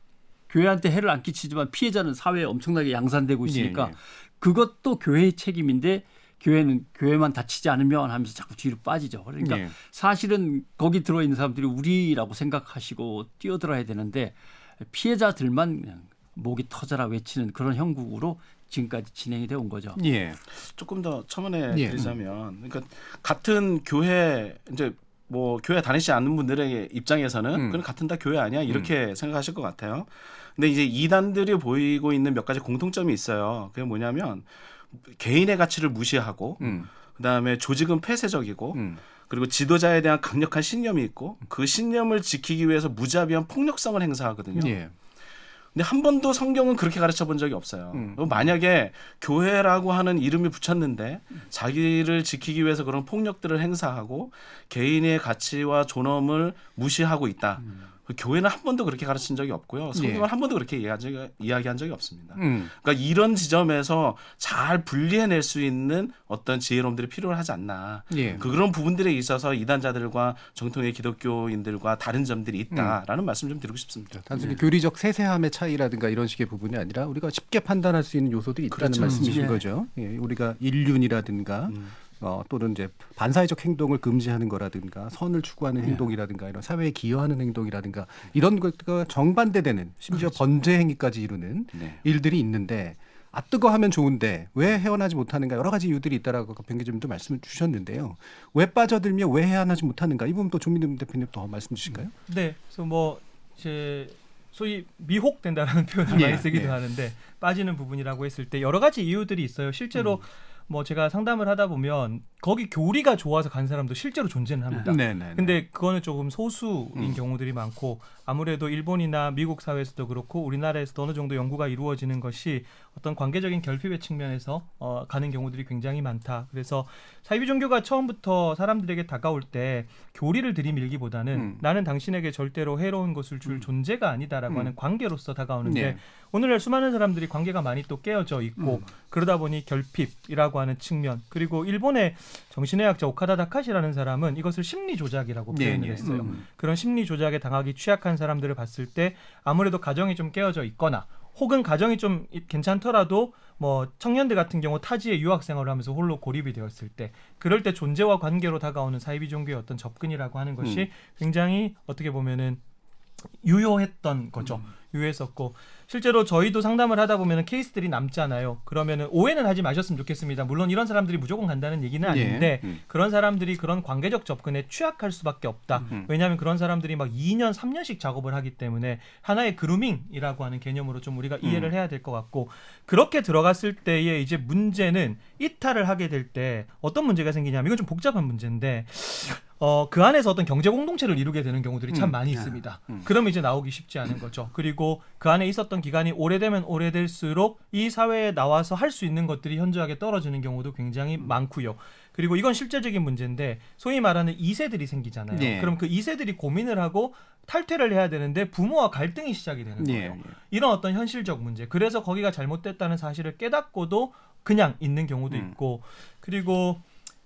교회한테 해를 안 끼치지만 피해자는 사회에 엄청나게 양산되고 있으니까 그것도 교회의 책임인데 교회는 교회만 다치지 않으면 하면서 자꾸 뒤로 빠지죠. 그러니까 사실은 거기 들어있는 사람들이 우리라고 생각하시고 뛰어들어야 되는데 피해자들만 그냥 목이 터져라 외치는 그런 형국으로 지금까지 진행이 되어 온 거죠. 예. 조금 더 첨언해 드리자면, 그러니까 같은 교회 이제 뭐 교회 다니지 않는 분들의 입장에서는 그건 같은 다 교회 아니야 이렇게 생각하실 것 같아요. 근데 이제 이단들이 보이고 있는 몇 가지 공통점이 있어요. 그게 뭐냐면 개인의 가치를 무시하고, 그다음에 조직은 폐쇄적이고, 그리고 지도자에 대한 강력한 신념이 있고, 그 신념을 지키기 위해서 무자비한 폭력성을 행사하거든요. 예. 근데 한 번도 성경은 그렇게 가르쳐 본 적이 없어요. 만약에 교회라고 하는 이름이 붙였는데 자기를 지키기 위해서 그런 폭력들을 행사하고 개인의 가치와 존엄을 무시하고 있다. 교회는 한 번도 그렇게 가르친 적이 없고요. 성경은 한 번도 그렇게 이야기한 적이 없습니다. 그러니까 이런 지점에서 잘 분리해낼 수 있는 어떤 지혜로움들이 필요하지 않나. 그런 부분들에 있어서 이단자들과 정통의 기독교인들과 다른 점들이 있다라는 말씀 좀 드리고 싶습니다. 단순히 교리적 세세함의 차이라든가 이런 식의 부분이 아니라 우리가 쉽게 판단할 수 있는 요소들이 있다는 말씀이신 거죠. 예, 우리가 인륜이라든가 또는 이제 반사회적 행동을 금지하는 거라든가 선을 추구하는 행동이라든가 이런 사회에 기여하는 행동이라든가 이런 것과 정반대되는 심지어 번제 행위까지 이루는 일들이 있는데 뜨거 하면 좋은데 왜 헤어나지 못하는가 여러 가지 이유들이 있다라고 변기님도 말씀을 주셨는데요. 왜 빠져들며 왜 헤어나지 못하는가 이 부분 또 조민근 대표님 더 말씀 주실까요? 네, 그래서 뭐 이제 소위 미혹된다라는 표현을 많이 쓰기도 하는데 빠지는 부분이라고 했을 때 여러 가지 이유들이 있어요. 실제로 뭐 제가 상담을 하다 보면 거기 교리가 좋아서 간 사람도 실제로 존재는 합니다. 근데 그거는 조금 소수인 경우들이 많고 아무래도 일본이나 미국 사회에서도 그렇고 우리나라에서도 어느 정도 연구가 이루어지는 것이 어떤 관계적인 결핍의 측면에서 가는 경우들이 굉장히 많다. 그래서 사이비 종교가 처음부터 사람들에게 다가올 때 교리를 들이밀기보다는 나는 당신에게 절대로 해로운 것을 줄 존재가 아니다라고 하는 관계로서 다가오는데 오늘날 수많은 사람들이 관계가 많이 또 깨어져 있고 그러다 보니 결핍이라고 하는 측면 그리고 일본의 정신의학자 오카다 다카시라는 사람은 이것을 심리 조작이라고 표현을 했어요. 그런 심리 조작에 당하기 취약한 사람들을 봤을 때 아무래도 가정이 좀 깨어져 있거나 혹은 가정이 좀 괜찮더라도 뭐 청년들 같은 경우 타지에 유학 생활을 하면서 홀로 고립이 되었을 때 그럴 때 존재와 관계로 다가오는 사이비 종교의 어떤 접근이라고 하는 것이 굉장히 어떻게 보면은 유효했던 거죠. 유효했었고 실제로 저희도 상담을 하다 보면 케이스들이 남잖아요. 그러면은 오해는 하지 마셨으면 좋겠습니다. 물론 이런 사람들이 무조건 간다는 얘기는 아닌데 그런 사람들이 그런 관계적 접근에 취약할 수밖에 없다. 왜냐하면 그런 사람들이 막 2년, 3년씩 작업을 하기 때문에 하나의 그루밍이라고 하는 개념으로 좀 우리가 이해를 해야 될 것 같고 그렇게 들어갔을 때의 이제 문제는 이탈을 하게 될 때 어떤 문제가 생기냐면 이건 좀 복잡한 문제인데 그 안에서 어떤 경제 공동체를 이루게 되는 경우들이 참 많이 있습니다. 그러면 이제 나오기 쉽지 않은 거죠. 그리고 그 안에 있었던 기간이 오래되면 오래될수록 이 사회에 나와서 할 수 있는 것들이 현저하게 떨어지는 경우도 굉장히 많고요. 그리고 이건 실제적인 문제인데 소위 말하는 2세들이 생기잖아요. 그럼 그 2세들이 고민을 하고 탈퇴를 해야 되는데 부모와 갈등이 시작이 되는 거예요. 이런 어떤 현실적 문제. 그래서 거기가 잘못됐다는 사실을 깨닫고도 그냥 있는 경우도 있고 그리고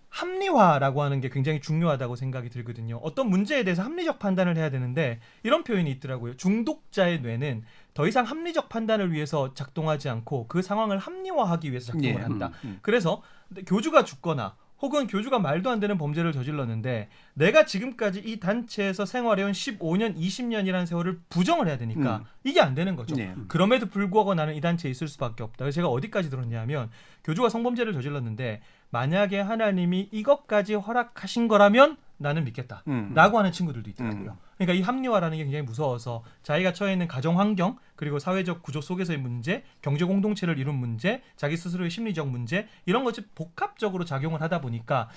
합리화라고 하는 게 굉장히 중요하다고 생각이 들거든요. 어떤 문제에 대해서 합리적 판단을 해야 되는데 이런 표현이 있더라고요. 중독자의 뇌는 더 이상 합리적 판단을 위해서 작동하지 않고 그 상황을 합리화하기 위해서 작동을 한다. 그래서 교주가 죽거나 혹은 교주가 말도 안 되는 범죄를 저질렀는데 내가 지금까지 이 단체에서 생활해온 15년, 20년이라는 세월을 부정을 해야 되니까 이게 안 되는 거죠. 그럼에도 불구하고 나는 이 단체에 있을 수밖에 없다. 그래서 제가 어디까지 들었냐면 교주가 성범죄를 저질렀는데 만약에 하나님이 이것까지 허락하신 거라면 나는 믿겠다 라고 하는 친구들도 있더라고요. 그러니까 이 합리화라는 게 굉장히 무서워서 자기가 처해 있는 가정 환경 그리고 사회적 구조 속에서의 문제, 경제 공동체를 이룬 문제, 자기 스스로의 심리적 문제 이런 것이 복합적으로 작용을 하다 보니까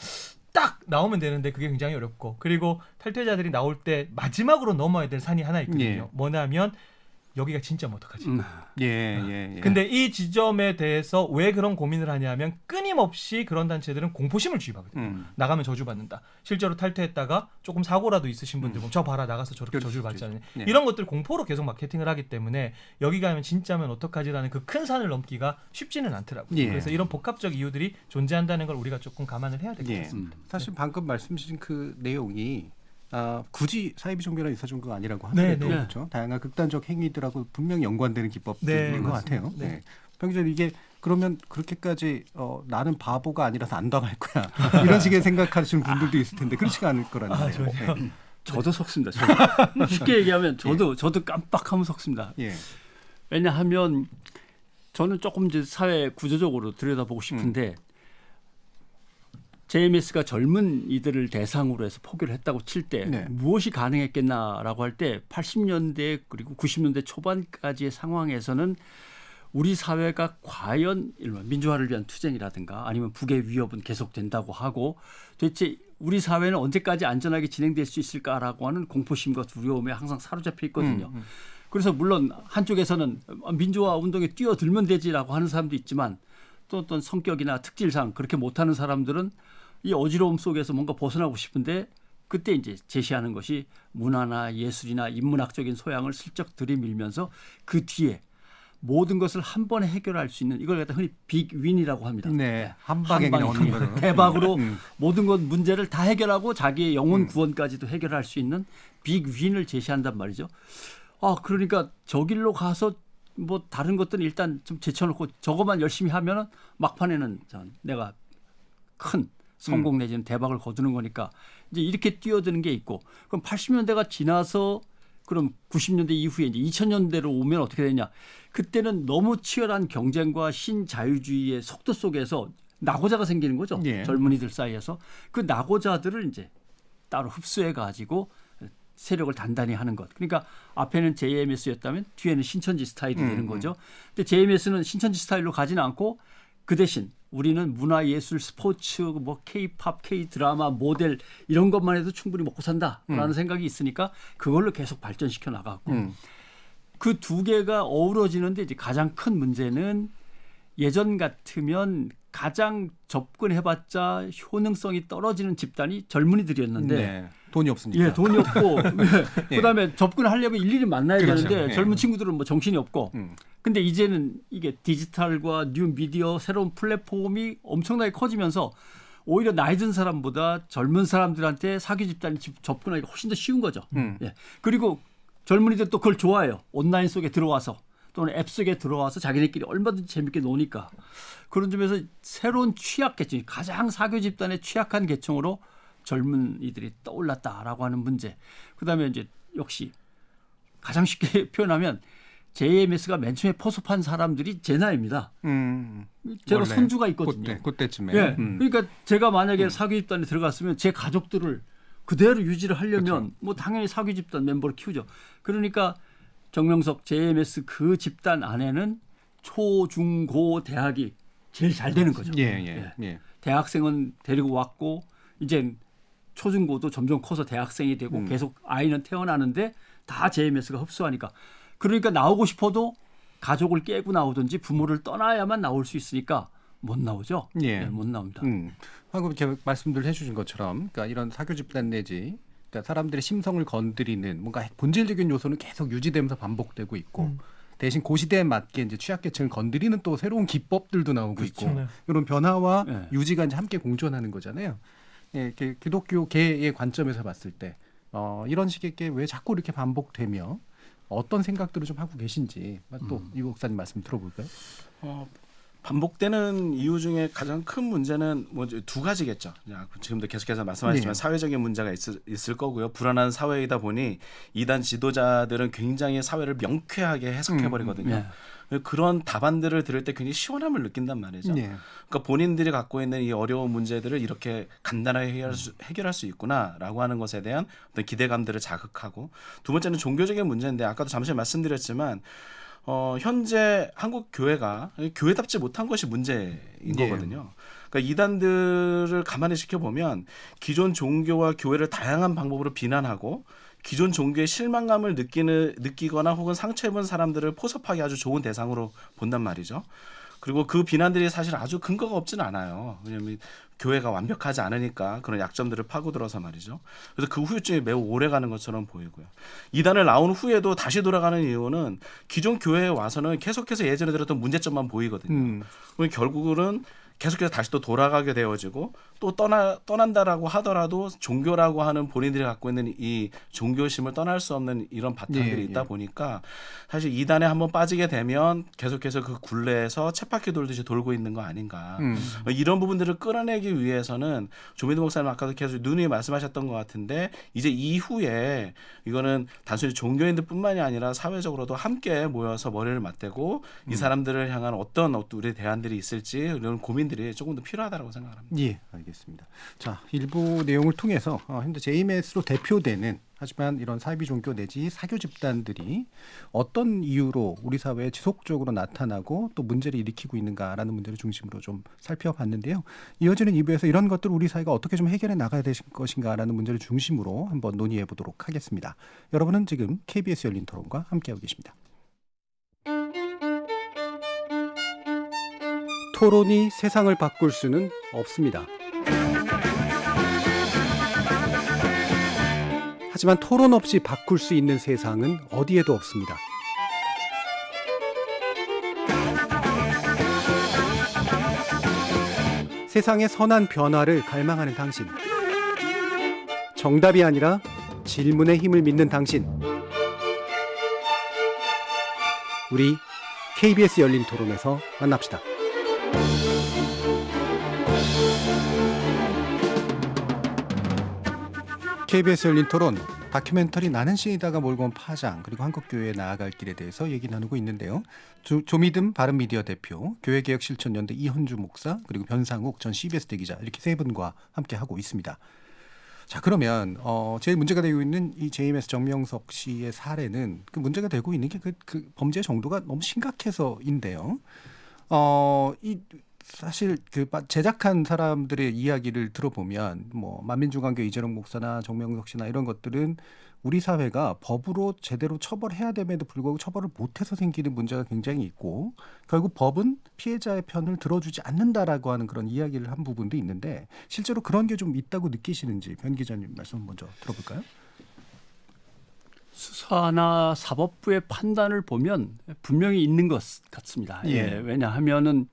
딱 나오면 되는데 그게 굉장히 어렵고 그리고 탈퇴자들이 나올 때 마지막으로 넘어야 될 산이 하나 있거든요. 뭐냐면 여기가 진짜면 어떡하지? 예. 근데 이 지점에 대해서 왜 그런 고민을 하냐면 끊임없이 그런 단체들은 공포심을 주입하거든요. 나가면 저주받는다. 실제로 탈퇴했다가 조금 사고라도 있으신 분들 보면 저 봐라 나가서 저렇게 저주를 받지 않느냐. 네. 이런 것들 공포로 계속 마케팅을 하기 때문에 여기 가면 진짜면 어떡하지라는 그 큰 산을 넘기가 쉽지는 않더라고요. 예. 그래서 이런 복합적 이유들이 존재한다는 걸 우리가 조금 감안을 해야 될 것 예. 같습니다. 사실 방금 말씀 주신 그 내용이 굳이 사이비 종교나 유사 종교가 아니라고 네, 하더라도 네. 그렇죠. 다양한 극단적 행위들하고 분명히 연관되는 기법들인 네, 것 맞습니다. 같아요. 네. 네. 병기전 이게 그러면 그렇게까지 나는 바보가 아니라서 안 당할 거야 이런 식의 생각하시는 분들도 있을 텐데 그렇지가 않을 거라는 전혀. 거예요. 네. 저도 속습니다. 저도. 쉽게 얘기하면 저도 깜빡하면 속습니다. 예. 왜냐하면 저는 조금 이제 사회 구조적으로 들여다보고 싶은데 JMS가 젊은 이들을 대상으로 해서 포교를 했다고 칠 때 네. 무엇이 가능했겠나라고 할 때 80년대 그리고 90년대 초반까지의 상황에서는 우리 사회가 과연 민주화를 위한 투쟁이라든가 아니면 북의 위협은 계속된다고 하고 도대체 우리 사회는 언제까지 안전하게 진행될 수 있을까라고 하는 공포심과 두려움에 항상 사로잡혀 있거든요. 그래서 물론 한쪽에서는 민주화 운동에 뛰어들면 되지라고 하는 사람도 있지만 또 어떤 성격이나 특질상 그렇게 못하는 사람들은 이 어지러움 속에서 뭔가 벗어나고 싶은데 그때 이제 제시하는 것이 문화나 예술이나 인문학적인 소양을 슬쩍 들이밀면서 그 뒤에 모든 것을 한 번에 해결할 수 있는 이걸 갖다 흔히 빅윈이라고 합니다. 네, 한 방에 그냥 얻는 거죠. 대박으로 모든 것 문제를 다 해결하고 자기의 영혼 구원까지도 해결할 수 있는 빅윈을 제시한단 말이죠. 그러니까 저 길로 가서 뭐 다른 것들은 일단 좀 제쳐놓고 저것만 열심히 하면은 막판에는 내가 큰 성공 내지는 대박을 거두는 거니까 이제 이렇게 뛰어드는 게 있고 그럼 80년대가 지나서 그럼 90년대 이후에 이제 2000년대로 오면 어떻게 되냐? 그때는 너무 치열한 경쟁과 신자유주의의 속도 속에서 낙오자가 생기는 거죠. 예. 젊은이들 사이에서 그 낙오자들을 이제 따로 흡수해 가지고 세력을 단단히 하는 것. 그러니까 앞에는 JMS였다면 뒤에는 신천지 스타일이 되는 거죠. 근데 JMS는 신천지 스타일로 가지는 않고 그 대신 우리는 문화, 예술, 스포츠, 뭐 K-팝, K-드라마, 모델 이런 것만 해도 충분히 먹고 산다라는 생각이 있으니까 그걸로 계속 발전시켜 나갔고 그 두 개가 어우러지는데 이제 가장 큰 문제는 예전 같으면 가장 접근해봤자 효능성이 떨어지는 집단이 젊은이들이었는데 네. 돈이 없으니까. 예, 돈이 없고 그다음에 접근하려면 일일이 만나야 그렇죠. 되는데 예. 젊은 친구들은 뭐 정신이 없고 근데 이제는 이게 디지털과 뉴 미디어 새로운 플랫폼이 엄청나게 커지면서 오히려 나이 든 사람보다 젊은 사람들한테 사교 집단이 접근하기가 훨씬 더 쉬운 거죠. 예. 그리고 젊은이들 또 그걸 좋아해요. 온라인 속에 들어와서 또는 앱 속에 들어와서 자기네끼리 얼마든지 재밌게 노니까 그런 점에서 새로운 취약계층, 가장 사교 집단의 취약한 계층으로 젊은이들이 떠올랐다라고 하는 문제. 그다음에 이제 역시 가장 쉽게 표현하면 JMS가 맨 처음에 포섭한 사람들이 제 나이입니다. 제가 원래 손주가 있거든요. 그때쯤에. 예. 그러니까 제가 만약에 사교 집단에 들어갔으면 제 가족들을 그대로 유지를 하려면 그렇죠. 뭐 당연히 사교 집단 멤버를 키우죠. 그러니까 정명석 JMS 그 집단 안에는 초, 중, 고, 대학이 제일 잘 되는 거죠. 예. 대학생은 데리고 왔고 이제 초중고도 점점 커서 대학생이 되고 계속 아이는 태어나는데 다 JMS가 흡수하니까 그러니까 나오고 싶어도 가족을 깨고 나오든지 부모를 떠나야만 나올 수 있으니까 못 나오죠. 예. 네, 못 나옵니다. 방금 이렇게 말씀들 해주신 것처럼 그러니까 이런 사교 집단 내지 그러니까 사람들의 심성을 건드리는 뭔가 본질적인 요소는 계속 유지되면서 반복되고 있고 대신 그 시대에 맞게 이제 취약계층을 건드리는 또 새로운 기법들도 나오고 그렇죠. 있고 네. 이런 변화와 네. 유지가 이제 함께 공존하는 거잖아요. 예, 이렇게 기독교계의 관점에서 봤을 때 이런 식의 게 왜 자꾸 이렇게 반복되며 어떤 생각들을 좀 하고 계신지 또 이 목사님 말씀 들어볼까요? 반복되는 이유 중에 가장 큰 문제는 뭐 두 가지겠죠. 지금도 계속해서 말씀하셨지만 네. 사회적인 문제가 있을 거고요. 불안한 사회이다 보니 이단 지도자들은 굉장히 사회를 명쾌하게 해석해버리거든요. 그런 답안들을 들을 때 굉장히 시원함을 느낀단 말이죠. 그러니까 본인들이 갖고 있는 이 어려운 문제들을 이렇게 간단하게 해결할 수 있구나라고 하는 것에 대한 어떤 기대감들을 자극하고 두 번째는 종교적인 문제인데 아까도 잠시 말씀드렸지만 현재 한국 교회가 교회답지 못한 것이 문제인 거거든요. 그러니까 이단들을 가만히 지켜보면 기존 종교와 교회를 다양한 방법으로 비난하고 기존 종교에 실망감을 느끼거나 혹은 상처입은 사람들을 포섭하기 아주 좋은 대상으로 본단 말이죠. 그리고 그 비난들이 사실 아주 근거가 없지는 않아요. 왜냐하면 교회가 완벽하지 않으니까 그런 약점들을 파고들어서 말이죠. 그래서 그 후유증이 매우 오래가는 것처럼 보이고요. 이단을 나온 후에도 다시 돌아가는 이유는 기존 교회에 와서는 계속해서 예전에 들었던 문제점만 보이거든요. 그럼 결국은 계속해서 다시 또 돌아가게 되어지고 또 떠난다라고 하더라도 종교라고 하는 본인들이 갖고 있는 이 종교심을 떠날 수 없는 이런 바탕들이 있다 보니까 사실 이단에 한번 빠지게 되면 계속해서 그 굴레에서 쳇바퀴 돌듯이 돌고 있는 거 아닌가. 이런 부분들을 끌어내기 위해서는 조민도 목사님 아까도 계속 누누이 말씀하셨던 것 같은데 이제 이후에 이거는 단순히 종교인들뿐만이 아니라 사회적으로도 함께 모여서 머리를 맞대고 이 사람들을 향한 어떤 우리 대안들이 있을지 이런 고민들이 조금 더 필요하다고 생각합니다. 예, 알겠습니다. 자, 일부 내용을 통해서 현재 JMS로 대표되는 하지만 이런 사이비 종교 내지 사교 집단들이 어떤 이유로 우리 사회에 지속적으로 나타나고 또 문제를 일으키고 있는가라는 문제를 중심으로 좀 살펴봤는데요. 이어지는 2부에서 이런 것들을 우리 사회가 어떻게 좀 해결해 나가야 될 것인가라는 문제를 중심으로 한번 논의해 보도록 하겠습니다. 여러분은 지금 KBS 열린 토론과 함께하고 계십니다. 토론이 세상을 바꿀 수는 없습니다. 하지만 토론 없이 바꿀 수 있는 세상은 어디에도 없습니다. 세상의 선한 변화를 갈망하는 당신. 정답이 아니라 질문의 힘을 믿는 당신. 우리 KBS 열린 토론에서 만납시다. KBS 열린 토론 다큐멘터리 나는 신이다가 몰고 온 파장 그리고 한국교회에 나아갈 길에 대해서 얘기 나누고 있는데요. 조미듬 바른미디어 대표, 교회개혁실천연대 이현주 목사 그리고 변상욱 전 CBS 대기자 이렇게 세 분과 함께 하고 있습니다. 자, 그러면 제일 문제가 되고 있는 이 JMS 정명석 씨의 사례는 그 문제가 되고 있는 게 그 범죄 정도가 너무 심각해서인데요. 사실 그 제작한 사람들의 이야기를 들어보면 뭐 만민중앙교 이재룡 목사나 정명석 씨나 이런 것들은 우리 사회가 법으로 제대로 처벌해야 됨에도 불구하고 처벌을 못해서 생기는 문제가 굉장히 있고 결국 법은 피해자의 편을 들어주지 않는다라고 하는 그런 이야기를 한 부분도 있는데 실제로 그런 게 좀 있다고 느끼시는지 변 기자님 말씀 먼저 들어볼까요? 수사나 사법부의 판단을 보면 분명히 있는 것 같습니다. 예, 왜냐하면은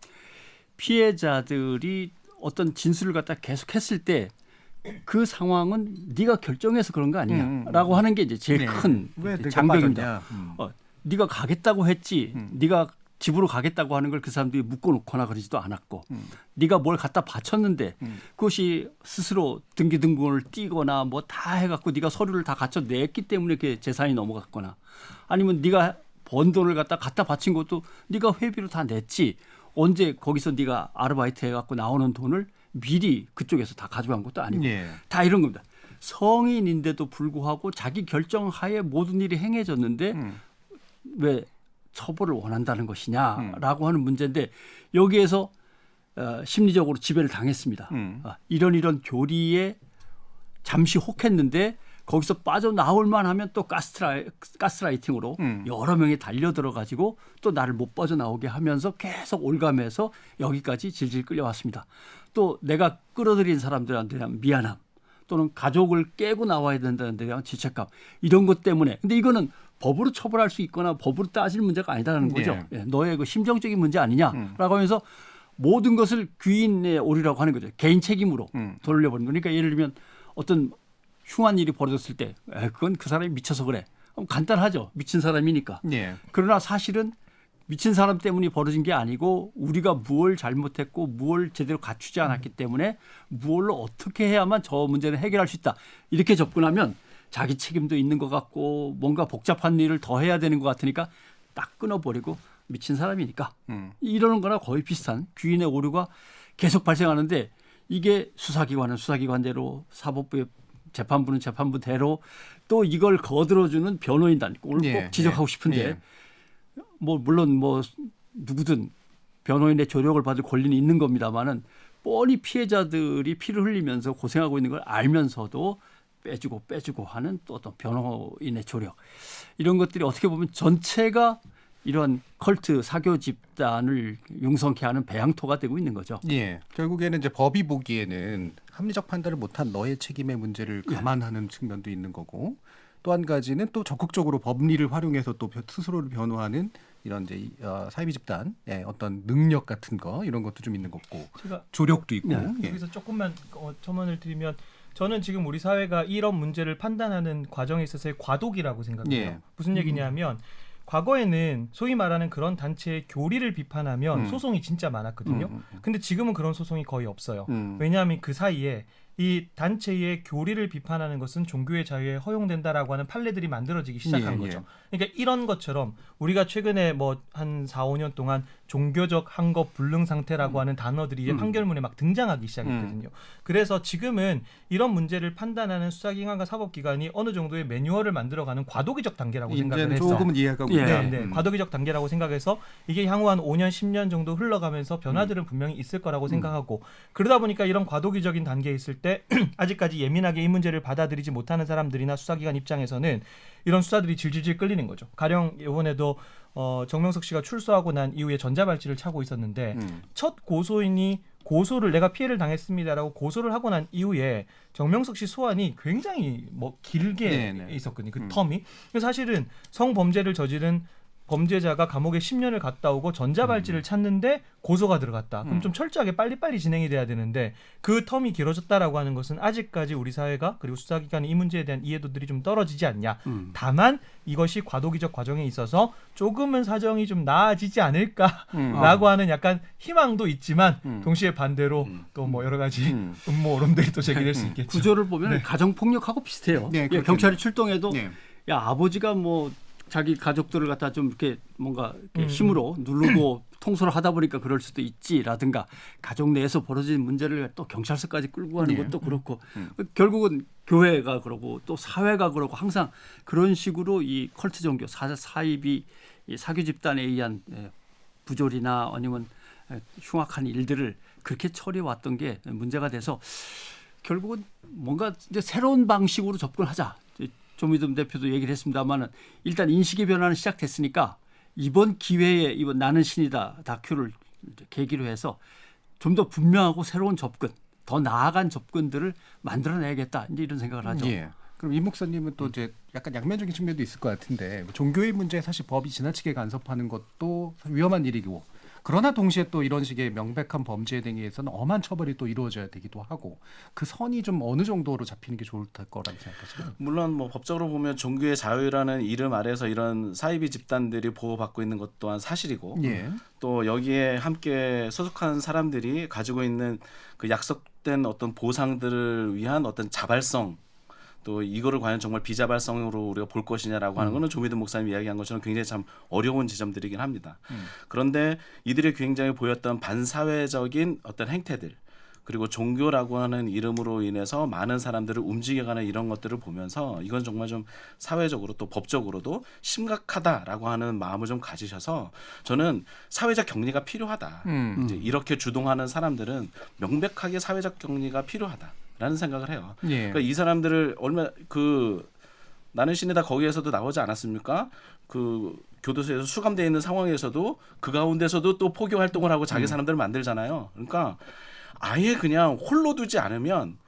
피해자들이 어떤 진술을 갖다 계속했을 때 그 상황은 네가 결정해서 그런 거 아니냐라고 하는 게 이제 제일 큰 장벽입니다. 네가 가겠다고 했지, 네가 집으로 가겠다고 하는 걸 그 사람들이 묶어놓거나 그러지도 않았고, 네가 뭘 갖다 바쳤는데 그것이 스스로 등기등본을 띄거나 뭐 다 해갖고 네가 서류를 다 갖춰 냈기 때문에 그게 재산이 넘어갔거나, 아니면 네가 번 돈을 갖다 바친 것도 네가 회비로 다 냈지. 언제 거기서 네가 아르바이트 해갖고 나오는 돈을 미리 그쪽에서 다 가져간 것도 아니고 다 이런 겁니다. 성인인데도 불구하고 자기 결정하에 모든 일이 행해졌는데 왜 처벌을 원한다는 것이냐라고 하는 문제인데 여기에서 심리적으로 지배를 당했습니다. 이런 교리에 잠시 혹했는데 거기서 빠져나올만 하면 또 가스라이팅으로 여러 명이 달려들어가지고 또 나를 못 빠져나오게 하면서 계속 올가매서 여기까지 질질 끌려왔습니다. 또 내가 끌어들인 사람들한테 대한 미안함 또는 가족을 깨고 나와야 된다는 데 대한 죄책감 이런 것 때문에 근데 이거는 법으로 처벌할 수 있거나 법으로 따질 문제가 아니다라는 거죠. 너의 그 심정적인 문제 아니냐라고 하면서 모든 것을 귀인의 오리라고 하는 거죠. 개인 책임으로 돌려버리는 거니까 예를 들면 어떤 흉한 일이 벌어졌을 때 그건 그 사람이 미쳐서 그래. 간단하죠. 미친 사람이니까. 그러나 사실은 미친 사람 때문에 벌어진 게 아니고 우리가 무엇을 잘못했고 무엇을 제대로 갖추지 않았기 때문에 무엇을 어떻게 해야만 저 문제를 해결할 수 있다. 이렇게 접근하면 자기 책임도 있는 것 같고 뭔가 복잡한 일을 더 해야 되는 것 같으니까 딱 끊어버리고 미친 사람이니까 이러는 거나 거의 비슷한 귀인의 오류가 계속 발생하는데 이게 수사기관은 수사기관대로 사법부의 재판부는 재판부대로 또 이걸 거들어주는 변호인단 꼭 지적하고 싶은데 뭐 물론 뭐 누구든 변호인의 조력을 받을 권리는 있는 겁니다만은 뻔히 피해자들이 피를 흘리면서 고생하고 있는 걸 알면서도 빼주고 하는 또 어떤 변호인의 조력 이런 것들이 어떻게 보면 전체가 이런 컬트 사교 집단을 융성케 하는 배양토가 되고 있는 거죠. 예. 결국에는 이제 법이 보기에는 합리적 판단을 못한 너의 책임의 문제를 감안하는 측면도 있는 거고 또 한 가지는 또 적극적으로 법리를 활용해서 또 스스로를 변호하는 이런 이제 사이비 집단의 어떤 능력 같은 거 이런 것도 좀 있는 거고 제가 조력도 있고 예. 여기서 조금만 첨언을 드리면 저는 지금 우리 사회가 이런 문제를 판단하는 과정에 있어서의 과도기라고 생각해요. 예. 무슨 얘기냐면 과거에는 소위 말하는 그런 단체의 교리를 비판하면 소송이 진짜 많았거든요. 근데 지금은 그런 소송이 거의 없어요. 왜냐하면 그 사이에 이 단체의 교리를 비판하는 것은 종교의 자유에 허용된다라고 하는 판례들이 만들어지기 시작한 거죠. 그러니까 이런 것처럼 우리가 최근에 뭐 한 4, 5년 동안 종교적 항거 불능 상태라고 하는 단어들이 이제 판결문에 막 등장하기 시작했거든요. 그래서 지금은 이런 문제를 판단하는 수사기관과 사법기관이 어느 정도의 매뉴얼을 만들어가는 과도기적 단계라고 생각을 해서 조금은 이해하고 과도기적 단계라고 생각해서 이게 향후 한 5년, 10년 정도 흘러가면서 변화들은 분명히 있을 거라고 생각하고 그러다 보니까 이런 과도기적인 단계에 있을 때 아직까지 예민하게 이 문제를 받아들이지 못하는 사람들이나 수사기관 입장에서는 이런 수사들이 질질질 끌리는 거죠. 가령 이번에도 정명석 씨가 출소하고 난 이후에 전자발찌를 차고 있었는데 첫 고소인이 고소를 내가 피해를 당했습니다라고 고소를 하고 난 이후에 정명석 씨 소환이 굉장히 뭐 길게 있었거든요. 그 텀이. 사실은 성범죄를 저지른 범죄자가 감옥에 10년을 갔다 오고 전자발찌를 찾는데 고소가 들어갔다. 그럼 좀 철저하게 빨리빨리 진행이 돼야 되는데 그 텀이 길어졌다라고 하는 것은 아직까지 우리 사회가 그리고 수사기관이 이 문제에 대한 이해도들이 좀 떨어지지 않냐. 다만 이것이 과도기적 과정에 있어서 조금은 사정이 좀 나아지지 않을까라고 하는 약간 희망도 있지만 동시에 반대로 또 뭐 여러 가지 음모론들이 또 제기될 수 있겠죠. 구조를 보면 가정폭력하고 비슷해요. 경찰이 출동해도 야 아버지가 뭐 자기 가족들을 갖다 좀 이렇게 뭔가 이렇게 힘으로 누르고 통솔을 하다 보니까 그럴 수도 있지라든가 가족 내에서 벌어진 문제를 또 경찰서까지 끌고 가는 것도 그렇고 결국은 교회가 그러고 또 사회가 그러고 항상 그런 식으로 이 컬트 종교 사입이 이 사교 집단에 의한 부조리나 아니면 흉악한 일들을 그렇게 처리해 왔던 게 문제가 돼서 결국은 뭔가 이제 새로운 방식으로 접근하자. 조미듬 대표도 얘기를 했습니다만은 일단 인식의 변화는 시작됐으니까 이번 기회에 이번 나는 신이다 다큐를 계기로 해서 좀 더 분명하고 새로운 접근, 더 나아간 접근들을 만들어내야겠다 이제 이런 생각을 하죠. 예. 그럼 이 목사님은 또 이제 약간 양면적인 측면도 있을 것 같은데 종교의 문제에 사실 법이 지나치게 간섭하는 것도 위험한 일이고 그러나 동시에 또 이런 식의 명백한 범죄에 대해서는 엄한 처벌이 또 이루어져야 되기도 하고 그 선이 좀 어느 정도로 잡히는 게 좋을 거라고 생각하시나요? 물론 뭐 법적으로 보면 종교의 자유라는 이름 아래서 이런 사이비 집단들이 보호받고 있는 것 또한 사실이고 또 여기에 함께 소속한 사람들이 가지고 있는 그 약속된 어떤 보상들을 위한 어떤 자발성 또 이거를 과연 정말 비자발성으로 우리가 볼 것이냐라고 하는 거는 조미듬 목사님 이야기한 것처럼 굉장히 참 어려운 지점들이긴 합니다. 그런데 이들이 굉장히 보였던 반사회적인 어떤 행태들 그리고 종교라고 하는 이름으로 인해서 많은 사람들을 움직여가는 이런 것들을 보면서 이건 정말 좀 사회적으로 또 법적으로도 심각하다라고 하는 마음을 좀 가지셔서 저는 사회적 격리가 필요하다. 이제 이렇게 주동하는 사람들은 명백하게 사회적 격리가 필요하다. 라는 생각을 해요. 그러니까 이 사람들을 나는 신이다 거기에서도 나오지 않았습니까? 그 교도소에서 수감되어 있는 상황에서도 그 가운데서도 또 포교 활동을 하고 자기 사람들을 만들잖아요. 그러니까 아예 그냥 홀로 두지 않으면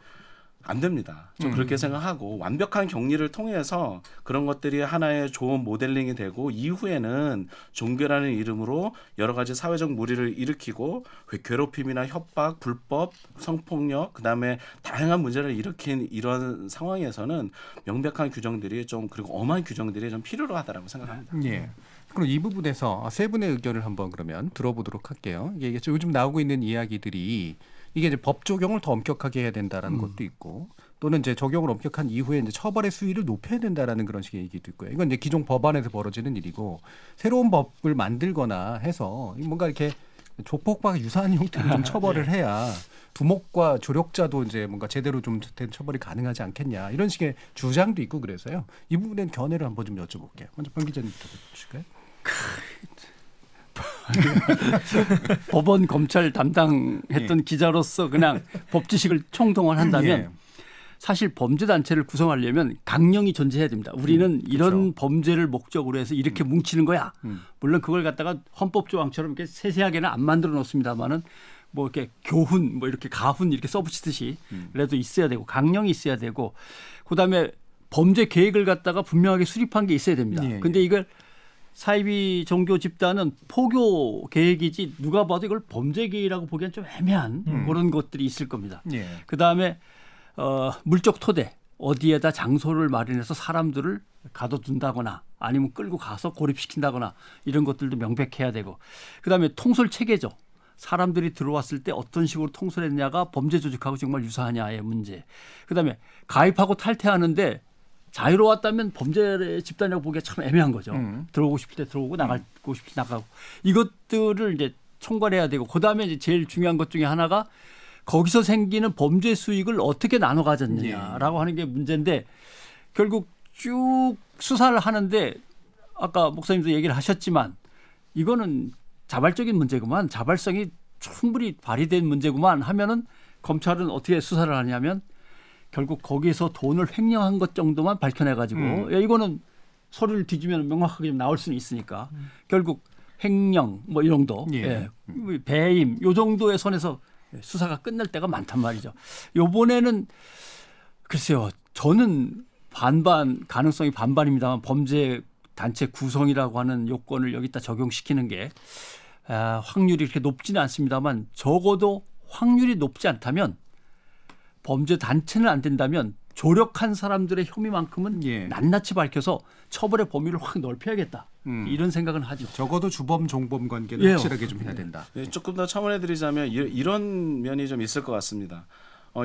안 됩니다. 좀 그렇게 생각하고 완벽한 격리를 통해서 그런 것들이 하나의 좋은 모델링이 되고 이후에는 종교라는 이름으로 여러 가지 사회적 무리를 일으키고 괴롭힘이나 협박, 불법, 성폭력 그다음에 다양한 문제를 일으킨 이런 상황에서는 명백한 규정들이 좀 그리고 엄한 규정들이 좀 필요로 하다라고 생각합니다. 예. 그럼 이 부분에서 세 분의 의견을 한번 그러면 들어보도록 할게요. 이게 요즘 나오고 있는 이야기들이 이게 이제 법 적용을 더 엄격하게 해야 된다라는 것도 있고 또는 이제 적용을 엄격한 이후에 이제 처벌의 수위를 높여야 된다라는 그런 식의 얘기도 있고요. 이건 이제 기존 법안에서 벌어지는 일이고 새로운 법을 만들거나 해서 뭔가 이렇게 조폭과 유사한 형태로 좀 처벌을 해야 두목과 조력자도 이제 뭔가 제대로 좀 된 처벌이 가능하지 않겠냐 이런 식의 주장도 있고 그래서요. 이 부분엔 견해를 한번 좀 여쭤볼게요. 먼저 박 기자님부터 해주실까요? 법원 검찰 담당했던 기자로서 그냥 법 지식을 총동원한다면 사실 범죄 단체를 구성하려면 강령이 존재해야 됩니다. 우리는 이런 범죄를 목적으로 해서 이렇게 뭉치는 거야. 물론 그걸 갖다가 헌법 조항처럼 이렇게 세세하게는 안 만들어 놓습니다만은 뭐 이렇게 교훈, 뭐 이렇게 가훈 이렇게 써붙이듯이 그래도 있어야 되고 강령이 있어야 되고 그다음에 범죄 계획을 갖다가 분명하게 수립한 게 있어야 됩니다. 근데 이걸 사이비 종교 집단은 포교 계획이지 누가 봐도 이걸 범죄 계획이라고 보기엔 좀 애매한 그런 것들이 있을 겁니다. 그다음에 물적 토대 어디에다 장소를 마련해서 사람들을 가둬둔다거나 아니면 끌고 가서 고립시킨다거나 이런 것들도 명백해야 되고 그다음에 통솔 체계죠. 사람들이 들어왔을 때 어떤 식으로 통솔했냐가 범죄 조직하고 정말 유사하냐의 문제. 그다음에 가입하고 탈퇴하는데 자유로웠다면 범죄 집단이라고 보기가 참 애매한 거죠. 들어오고 싶을 때 들어오고 나가고 싶을 때 나가고 이것들을 이제 총괄해야 되고 그다음에 이제 제일 중요한 것 중에 하나가 거기서 생기는 범죄 수익을 어떻게 나눠 가졌느냐라고 하는 게 문제인데 결국 쭉 수사를 하는데 아까 목사님도 얘기를 하셨지만 이거는 자발적인 문제구만 자발성이 충분히 발휘된 문제구만 하면은 검찰은 어떻게 수사를 하냐면 결국 거기서 돈을 횡령한 것 정도만 밝혀내가지고 야, 이거는 서류를 뒤지면 명확하게 좀 나올 수는 있으니까 결국 횡령 뭐 이 정도 배임 요 정도의 선에서 수사가 끝날 때가 많단 말이죠. 요번에는 글쎄요 저는 반반 가능성이 반반입니다만 범죄 단체 구성이라고 하는 요건을 여기다 적용시키는 게 확률이 이렇게 높지는 않습니다만 적어도 확률이 높지 않다면 범죄 단체는 안 된다면 조력한 사람들의 혐의만큼은 낱낱이 밝혀서 처벌의 범위를 확 넓혀야겠다. 이런 생각은 하죠. 적어도 주범 종범 관계는 확실하게 좀 해야 된다. 조금 더 첨언해드리자면 이런 면이 좀 있을 것 같습니다.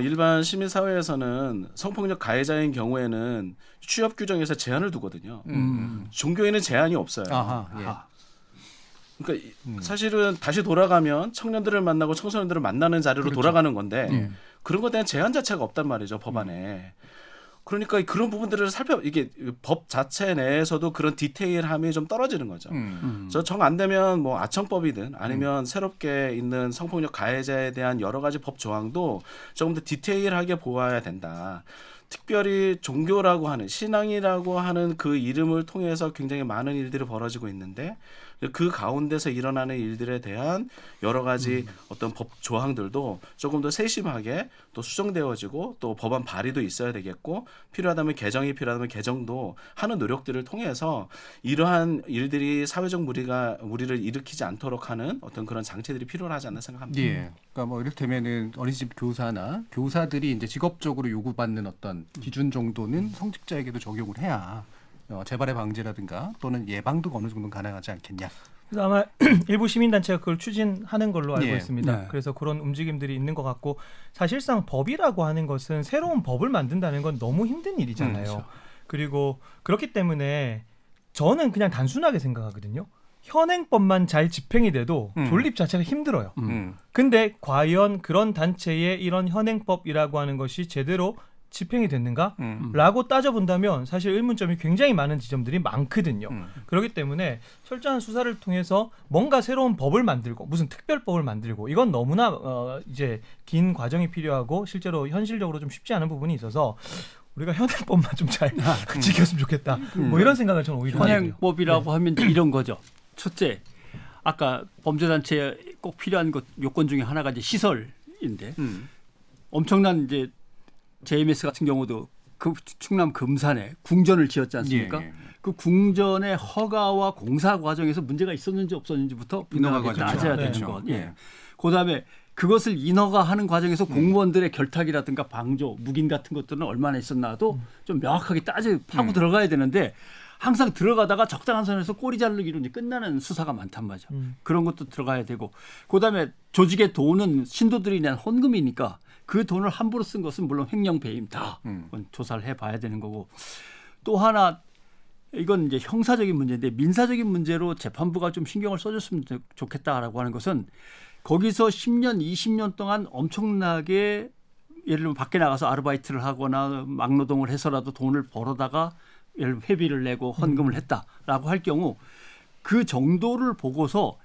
일반 시민사회에서는 성폭력 가해자인 경우에는 취업 규정에서 제한을 두거든요. 종교에는 제한이 없어요. 그러니까 사실은 다시 돌아가면 청년들을 만나고 청소년들을 만나는 자리로 돌아가는 건데 그런 것에 대한 제한 자체가 없단 말이죠 법안에. 그러니까 그런 부분들을 이게 법 자체 내에서도 그런 디테일함이 좀 떨어지는 거죠. 저 정 안 되면 뭐 아청법이든 아니면 새롭게 있는 성폭력 가해자에 대한 여러 가지 법 조항도 조금 더 디테일하게 보아야 된다. 특별히 종교라고 하는 신앙이라고 하는 그 이름을 통해서 굉장히 많은 일들이 벌어지고 있는데 그 가운데서 일어나는 일들에 대한 여러 가지 어떤 법 조항들도 조금 더 세심하게 또 수정되어지고 또 법안 발의도 있어야 되겠고 필요하다면 개정이 필요하다면 개정도 하는 노력들을 통해서 이러한 일들이 사회적 무리를 일으키지 않도록 하는 어떤 그런 장치들이 필요하지 않나 생각합니다. 그러니까 뭐 이를테면은 어린이집 교사나 교사들이 이제 직업적으로 요구받는 어떤 기준 정도는 성직자에게도 적용을 해야 재발의 방지라든가 또는 예방도 어느 정도는 가능하지 않겠냐. 그래서 아마 일부 시민단체가 그걸 추진하는 걸로 알고 있습니다. 그래서 그런 움직임들이 있는 것 같고 사실상 법이라고 하는 것은 새로운 법을 만든다는 건 너무 힘든 일이잖아요. 그렇죠. 그리고 그렇기 때문에 저는 그냥 단순하게 생각하거든요. 현행법만 잘 집행이 돼도 존립 자체가 힘들어요. 근데 과연 그런 단체의 이런 현행법이라고 하는 것이 제대로 집행이 됐는가? 라고 따져본다면 사실 의문점이 굉장히 많은 지점들이 많거든요. 그렇기 때문에 철저한 수사를 통해서 뭔가 새로운 법을 만들고 무슨 특별법을 만들고 이건 너무나 이제 긴 과정이 필요하고 실제로 현실적으로 좀 쉽지 않은 부분이 있어서 우리가 현행법만 좀 잘 지켰으면 좋겠다. 뭐 이런 생각을 저는 오히려 현행법이라고 하면 이런 거죠. 첫째, 아까 범죄단체에 꼭 필요한 것 요건 중에 하나가 이제 시설인데 엄청난 이제 JMS 같은 경우도 그 충남 금산에 궁전을 지었지 않습니까? 그 궁전의 허가와 공사 과정에서 문제가 있었는지 없었는지부터 분명하게 따져야 되는 것. 그다음에 그것을 인허가하는 과정에서 공무원들의 결탁이라든가 방조, 묵인 같은 것들은 얼마나 있었나도 좀 명확하게 파고 들어가야 되는데 항상 들어가다가 적당한 선에서 꼬리 자르기로 이제 끝나는 수사가 많단 말이죠. 그런 것도 들어가야 되고 그다음에 조직의 돈은 신도들이 낸 헌금이니까 그 돈을 함부로 쓴 것은 물론 횡령 배임 다 조사를 해봐야 되는 거고 또 하나 이건 이제 형사적인 문제인데 민사적인 문제로 재판부가 좀 신경을 써줬으면 좋겠다라고 하는 것은 거기서 10년, 20년 동안 엄청나게 예를 들면 밖에 나가서 아르바이트를 하거나 막노동을 해서라도 돈을 벌어다가 예를 들면 회비를 내고 헌금을 했다라고 할 경우 그 정도를 보고서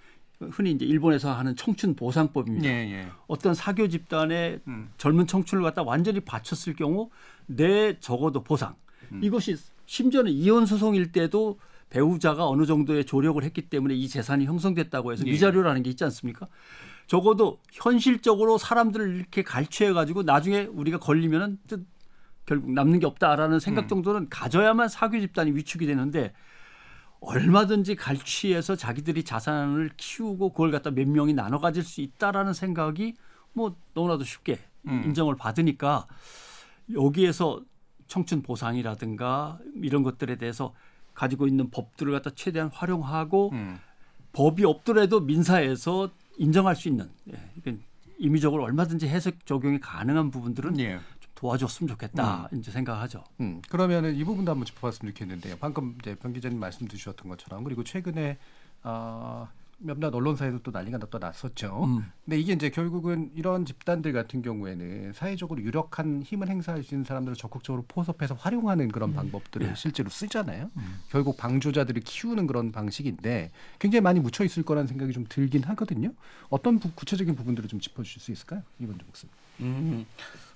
흔히 이제 일본에서 하는 청춘 보상법입니다. 어떤 사교 집단의 젊은 청춘을 갖다 완전히 바쳤을 경우 내 적어도 보상. 이것이 심지어는 이혼 소송일 때도 배우자가 어느 정도의 조력을 했기 때문에 이 재산이 형성됐다고 해서 위자료라는 게 있지 않습니까? 적어도 현실적으로 사람들을 이렇게 갈취해 가지고 나중에 우리가 걸리면은 결국 남는 게 없다라는 생각 정도는 가져야만 사교 집단이 위축이 되는데 얼마든지 갈취해서 자기들이 자산을 키우고 그걸 갖다 몇 명이 나눠 가질 수 있다라는 생각이 뭐 너무나도 쉽게 인정을 받으니까 여기에서 청춘 보상이라든가 이런 것들에 대해서 가지고 있는 법들을 갖다 최대한 활용하고 법이 없더라도 민사에서 인정할 수 있는 임의적으로 얼마든지 해석 적용이 가능한 부분들은 좀 도와줬으면 좋겠다 이제 생각하죠. 그러면은 이 부분도 한번 짚어봤으면 좋겠는데요. 방금 이제 변 기자님 말씀 주셨던 것처럼 그리고 최근에 몇몇 언론사에도 또 난리가 또 났었죠. 근데 이게 이제 결국은 이런 집단들 같은 경우에는 사회적으로 유력한 힘을 행사할 수 있는 사람들을 적극적으로 포섭해서 활용하는 그런 방법들을 실제로 쓰잖아요. 결국 방조자들을 키우는 그런 방식인데 굉장히 많이 묻혀 있을 거라는 생각이 좀 들긴 하거든요. 어떤 구체적인 부분들을 좀 짚어주실 수 있을까요? 이건주 목사님.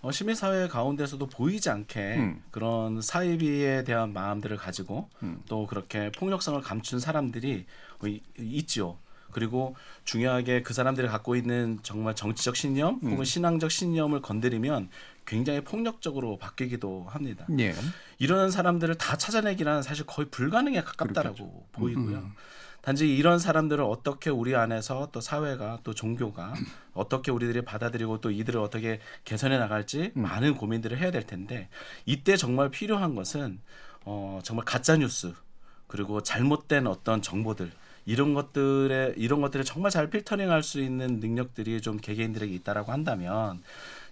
시민사회 가운데서도 보이지 않게 그런 사이비에 대한 마음들을 가지고 또 그렇게 폭력성을 감춘 사람들이 있지요. 그리고 중요하게 그 사람들이 갖고 있는 정말 정치적 신념 혹은 신앙적 신념을 건드리면 굉장히 폭력적으로 바뀌기도 합니다. 이런 사람들을 다 찾아내기는 사실 거의 불가능에 가깝다라고 보이고요. 단지 이런 사람들을 어떻게 우리 안에서 또 사회가 또 종교가 어떻게 우리들이 받아들이고 또 이들을 어떻게 개선해 나갈지 많은 고민들을 해야 될 텐데 이때 정말 필요한 것은 정말 가짜 뉴스 그리고 잘못된 어떤 정보들 이런 것들을 정말 잘 필터링할 수 있는 능력들이 좀 개개인들에게 있다라고 한다면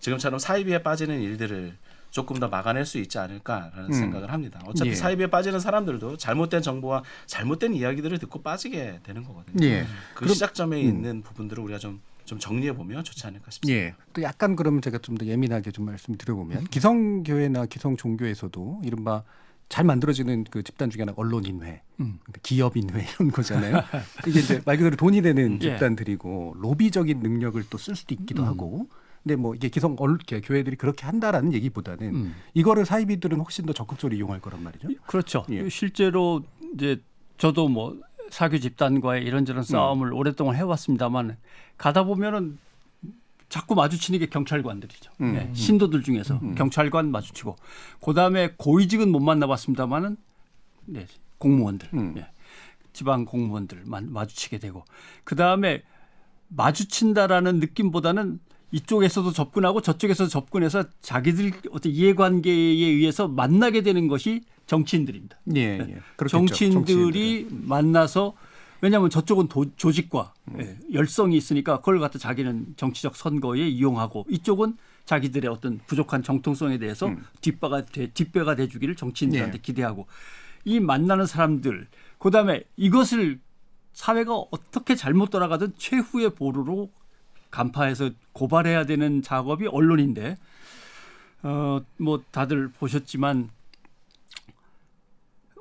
지금처럼 사이비에 빠지는 일들을 조금 더 막아낼 수 있지 않을까라는 생각을 합니다. 어차피 사이비에 빠지는 사람들도 잘못된 정보와 잘못된 이야기들을 듣고 빠지게 되는 거거든요. 그 시작점에 있는 부분들을 우리가 좀 정리해 보면 좋지 않을까 싶습니다. 또 약간 그러면 제가 좀 더 예민하게 좀 말씀드려보면 기성교회나 기성종교에서도 이른바 잘 만들어지는 그 집단 중에 하나가 언론인회, 기업인회 이런 거잖아요. 이게 이제 말 그대로 돈이 되는 집단들이고 로비적인 능력을 또 쓸 수도 있기도 하고. 근데 뭐 이게 교회들이 그렇게 한다라는 얘기보다는 이거를 사이비들은 훨씬 더 적극적으로 이용할 거란 말이죠. 그렇죠. 실제로 이제 저도 뭐 사교 집단과의 이런저런 싸움을 오랫동안 해왔습니다만 가다 보면은 자꾸 마주치는 게 경찰관들이죠. 신도들 중에서 경찰관 마주치고 그다음에 고위직은 못 만나봤습니다만은 공무원들, 지방 공무원들 마주치게 되고 그다음에 마주친다라는 느낌보다는 이쪽에서도 접근하고 저쪽에서도 접근해서 자기들 어떤 이해관계에 의해서 만나게 되는 것이 정치인들입니다. 정치인들이 만나서 왜냐하면 저쪽은 조직과 열성이 있으니까 그걸 갖다 자기는 정치적 선거에 이용하고 이쪽은 자기들의 어떤 부족한 정통성에 대해서 뒷배가 돼주기를 정치인들한테 기대하고 이 만나는 사람들 그다음에 이것을 사회가 어떻게 잘못 돌아가든 최후의 보루로 간파해서 고발해야 되는 작업이 언론인데 뭐 다들 보셨지만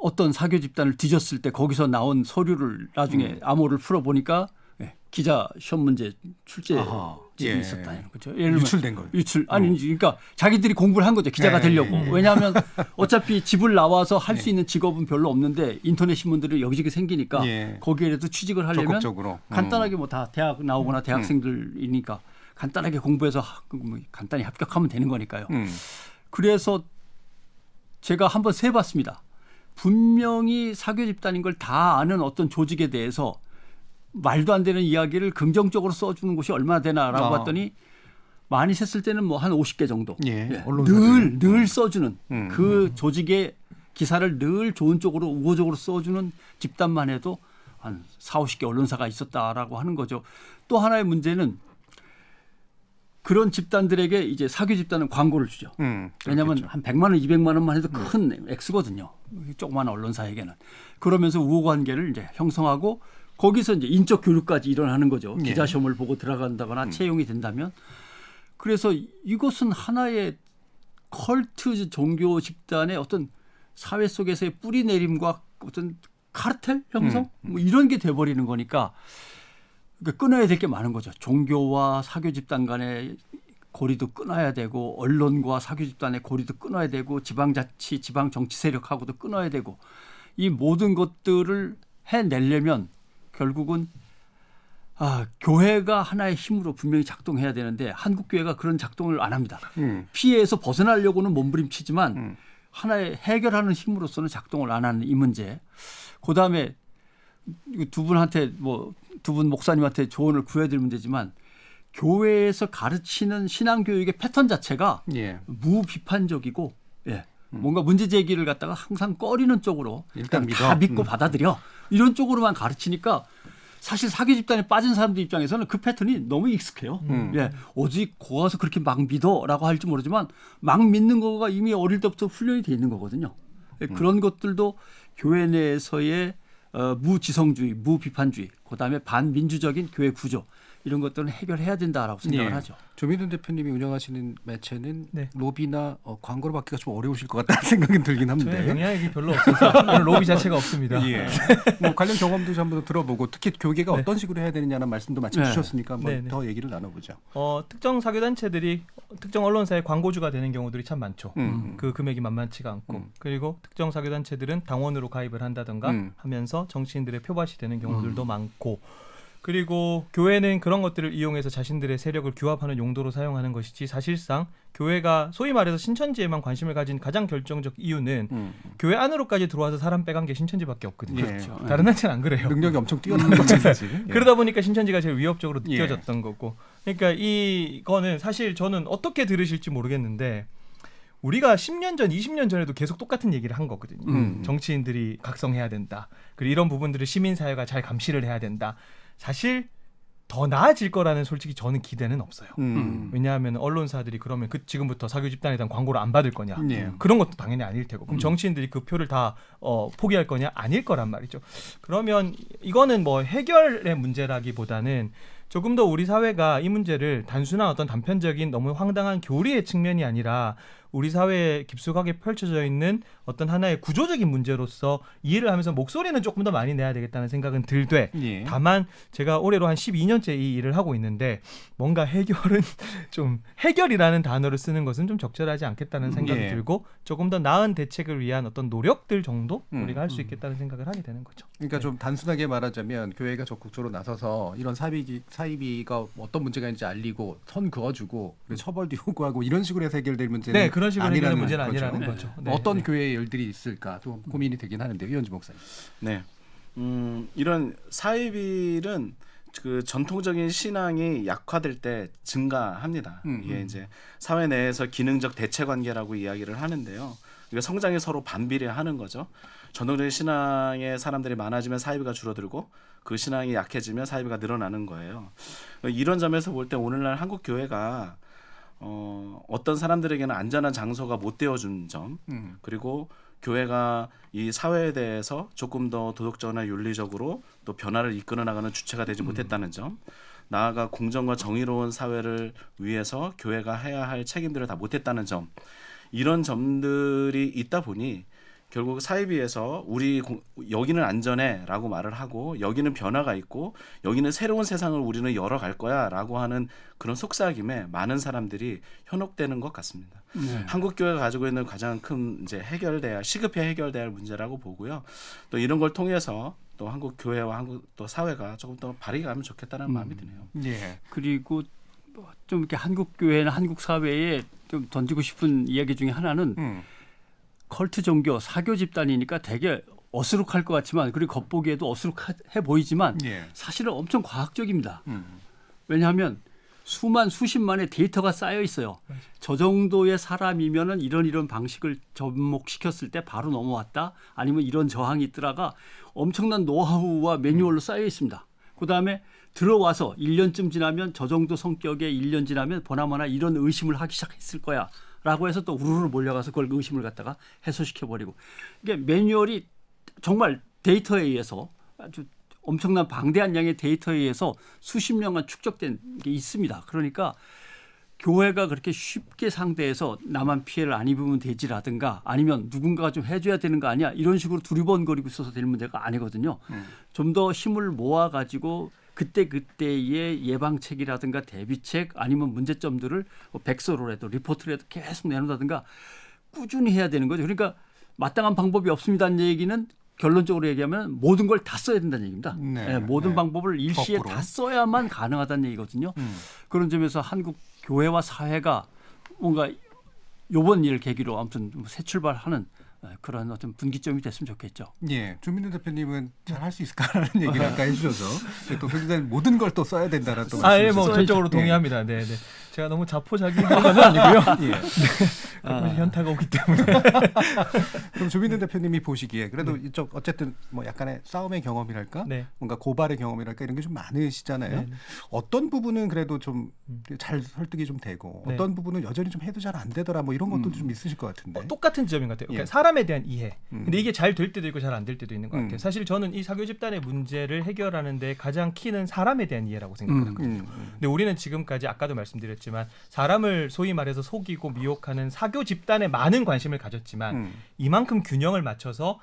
어떤 사교 집단을 뒤졌을 때 거기서 나온 서류를 나중에 암호를 풀어보니까 기자 시험 문제 출제집이 있었다는 거죠. 유출된 거예요. 아니 그러니까 자기들이 공부를 한 거죠. 기자가 되려고. 왜냐하면 어차피 집을 나와서 할 수 있는 직업은 별로 없는데 인터넷 신문들이 여기저기 생기니까 거기에라도 취직을 하려면 적극적으로. 간단하게 뭐 다 대학 나오거나 대학생들이니까 간단하게 공부해서 간단히 합격하면 되는 거니까요. 그래서 제가 한번 세봤습니다. 분명히 사교 집단인 걸 다 아는 어떤 조직에 대해서 말도 안 되는 이야기를 긍정적으로 써주는 곳이 얼마나 되나라고 봤더니 많이 셌을 때는 뭐 한 50개 정도. 늘 써주는 그 조직의 기사를 늘 좋은 쪽으로 우호적으로 써주는 집단만 해도 한 4, 50개 언론사가 있었다라고 하는 거죠. 또 하나의 문제는 그런 집단들에게 이제 사교 집단은 광고를 주죠. 왜냐하면 한 100만 원, 200만 원만 해도 큰 액수거든요. 조그마한 언론사에게는. 그러면서 우호관계를 이제 형성하고 거기서 이제 인적 교류까지 일어나는 거죠. 기자 시험을 보고 들어간다거나 채용이 된다면. 그래서 이것은 하나의 컬트 종교 집단의 어떤 사회 속에서의 뿌리 내림과 어떤 카르텔 형성 뭐 이런 게 돼버리는 거니까 그러니까 끊어야 될 게 많은 거죠. 종교와 사교 집단 간의 고리도 끊어야 되고 언론과 사교 집단의 고리도 끊어야 되고 지방자치, 지방 정치 세력하고도 끊어야 되고 이 모든 것들을 해내려면 결국은 교회가 하나의 힘으로 분명히 작동해야 되는데 한국 교회가 그런 작동을 안 합니다. 피해에서 벗어나려고는 몸부림치지만 하나의 해결하는 힘으로서는 작동을 안 하는 이 문제. 그다음에 두 분한테 두 분 목사님한테 조언을 구해야 될 문제지만 교회에서 가르치는 신앙교육의 패턴 자체가 무비판적이고 뭔가 문제 제기를 갖다가 항상 꺼리는 쪽으로 일단 다 믿고 받아들여 이런 쪽으로만 가르치니까 사실 사교 집단에 빠진 사람들 입장에서는 그 패턴이 너무 익숙해요. 어디 고가서 그렇게 막 믿어라고 할지 모르지만 막 믿는 거가 이미 어릴 때부터 훈련이 돼 있는 거거든요. 그런 것들도 교회 내에서의 무지성주의, 무비판주의, 그다음에 반민주적인 교회 구조 이런 것들은 해결해야 된다라고 생각을 하죠. 조민훈 대표님이 운영하시는 매체는 네. 로비나 광고로 받기가 좀 어려우실 것 같다는 생각은 들긴 합니다. 저희 영향력이 별로 없어서 로비 자체가 없습니다. 관련 경험도 좀 한번 들어보고 특히 교계가 어떤 식으로 해야 되느냐는 말씀도 마침 주셨으니까 한번 더 얘기를 나눠보죠. 특정 사교단체들이 특정 언론사의 광고주가 되는 경우들이 참 많죠. 그 금액이 만만치가 않고 그리고 특정 사교단체들은 당원으로 가입을 한다든가 하면서 정치인들의 표밭이 되는 경우들도 많고 그리고 교회는 그런 것들을 이용해서 자신들의 세력을 규합하는 용도로 사용하는 것이지 사실상 교회가 소위 말해서 신천지에만 관심을 가진 가장 결정적 이유는 교회 안으로까지 들어와서 사람 빼간 게 신천지밖에 없거든요. 그렇죠. 다른 단체는 안 그래요. 능력이 엄청 뛰어난 거죠. 그러다 보니까 신천지가 제일 위협적으로 느껴졌던 거고. 그러니까 이거는 사실 저는 어떻게 들으실지 모르겠는데 우리가 10년 전, 20년 전에도 계속 똑같은 얘기를 한 거거든요. 정치인들이 각성해야 된다. 그리고 이런 부분들을 시민사회가 잘 감시를 해야 된다. 사실 더 나아질 거라는 솔직히 저는 기대는 없어요. 왜냐하면 언론사들이 그러면 지금부터 사교 집단에 대한 광고를 안 받을 거냐. 그런 것도 당연히 아닐 테고. 그럼 정치인들이 그 표를 다 포기할 거냐. 아닐 거란 말이죠. 그러면 이거는 뭐 해결의 문제라기보다는 조금 더 우리 사회가 이 문제를 단순한 어떤 단편적인 너무 황당한 교리의 측면이 아니라 우리 사회에 깊숙하게 펼쳐져 있는 어떤 하나의 구조적인 문제로서 이해를 하면서 목소리는 조금 더 많이 내야 되겠다는 생각은 들되 다만 제가 올해로 한 12년째 이 일을 하고 있는데 뭔가 해결은 좀 해결이라는 단어를 쓰는 것은 좀 적절하지 않겠다는 생각이 들고 조금 더 나은 대책을 위한 어떤 노력들 정도 우리가 할 수 있겠다는 생각을 하게 되는 거죠. 그러니까 좀 단순하게 말하자면 교회가 적극적으로 나서서 이런 사이비가 어떤 문제가 있는지 알리고 선 그어주고 처벌도 요구하고 이런 식으로 해서 해결될 문제는 그런 식으로 해결될 문제는 거죠. 아니라는 거죠. 어떤 교회의 일들이 있을까 좀 고민이 되긴 하는데 이현주 목사님. 이런 사이비는 그 전통적인 신앙이 약화될 때 증가합니다. 이게 이제 사회 내에서 기능적 대체 관계라고 이야기를 하는데요. 이게 성장이 서로 반비례하는 거죠. 전통적인 신앙의 사람들이 많아지면 사이비가 줄어들고 그 신앙이 약해지면 사이비가 늘어나는 거예요. 이런 점에서 볼 때 오늘날 한국 교회가 어떤 사람들에게는 안전한 장소가 못 되어준 점 그리고 교회가 이 사회에 대해서 조금 더 도덕적이나 윤리적으로 또 변화를 이끌어 나가는 주체가 되지 못했다는 점 나아가 공정과 정의로운 사회를 위해서 교회가 해야 할 책임들을 다 못했다는 점 이런 점들이 있다 보니 결국 사이비에서 여기는 안전해라고 말을 하고 여기는 변화가 있고 여기는 새로운 세상을 우리는 열어갈 거야라고 하는 그런 속삭임에 많은 사람들이 현혹되는 것 같습니다. 한국 교회가 가지고 있는 가장 큰 이제 시급히 해결돼야 할 문제라고 보고요. 또 이런 걸 통해서 또 한국 교회와 한국 또 사회가 조금 더 발휘 가면 좋겠다는 마음이 드네요. 그리고 좀 이렇게 한국 교회나 한국 사회에 좀 던지고 싶은 이야기 중에 하나는. 컬트 종교, 사교 집단이니까 되게 어수룩할 것 같지만 그리고 겉보기에도 어수룩해 보이지만 사실은 엄청 과학적입니다. 왜냐하면 수십만의 데이터가 쌓여 있어요. 저 정도의 사람이면은 이런 방식을 접목시켰을 때 바로 넘어왔다. 아니면 이런 저항이 있더라가 엄청난 노하우와 매뉴얼로 쌓여 있습니다. 그다음에 들어와서 1년쯤 지나면 저 정도 성격의 1년 지나면 보나마나 이런 의심을 하기 시작했을 거야. 라고 해서 또 우르르 몰려가서 그걸 의심을 갖다가 해소시켜버리고 이게 매뉴얼이 정말 데이터에 의해서 아주 엄청난 방대한 양의 데이터에 의해서 수십 년간 축적된 게 있습니다. 그러니까 교회가 그렇게 쉽게 상대해서 나만 피해를 안 입으면 되지라든가 아니면 누군가가 좀 해줘야 되는 거 아니야 이런 식으로 두리번거리고 있어서 될 문제가 아니거든요. 좀 더 힘을 모아가지고 그때의 예방책이라든가 대비책 아니면 문제점들을 백서로라도 리포트라도 계속 내놓는다든가 꾸준히 해야 되는 거죠. 그러니까 마땅한 방법이 없습니다는 얘기는 결론적으로 얘기하면 모든 걸 다 써야 된다는 얘기입니다. 네. 모든 네. 방법을 일시에 거꾸로. 다 써야만 가능하다는 얘기거든요. 그런 점에서 한국 교회와 사회가 뭔가 이번 일을 계기로 아무튼 새 출발하는 그런 어떤 분기점이 됐으면 좋겠죠. 예, 조민우 대표님은 잘 할 수 있을까라는 얘기를 아까 해주셔서 또 굉장히 모든 걸 또 써야 된다라는 또 아, 예, 뭐 말씀이셨어요. 전적으로 예. 동의합니다. 네, 네. 제가 너무 자포자기한 건 아니고요. 예. 가끔씩 현타가 오기 때문에. 그럼 조민우 대표님이 보시기에 그래도 이쪽 어쨌든 뭐 약간의 싸움의 경험이랄까, 네. 뭔가 고발의 경험이랄까 이런 게 좀 많으시잖아요. 네. 어떤 부분은 그래도 좀 잘 설득이 좀 되고 네. 어떤 부분은 여전히 좀 해도 잘 안 되더라 뭐 이런 것도 좀 있으실 것 같은데. 똑같은 지점인 것 같아요. 그러니까 예. 사람에 대한 이해. 근데 이게 잘 될 때도 있고 잘 안 될 때도 있는 것 같아요. 음. 사실 저는 이 사교 집단의 문제를 해결하는 데 가장 키는 사람에 대한 이해라고 생각하거든요. 근데 우리는 지금까지 아까도 말씀드렸지만 사람을 소위 말해서 속이고 미혹하는 사교 집단에 많은 관심을 가졌지만 이만큼 균형을 맞춰서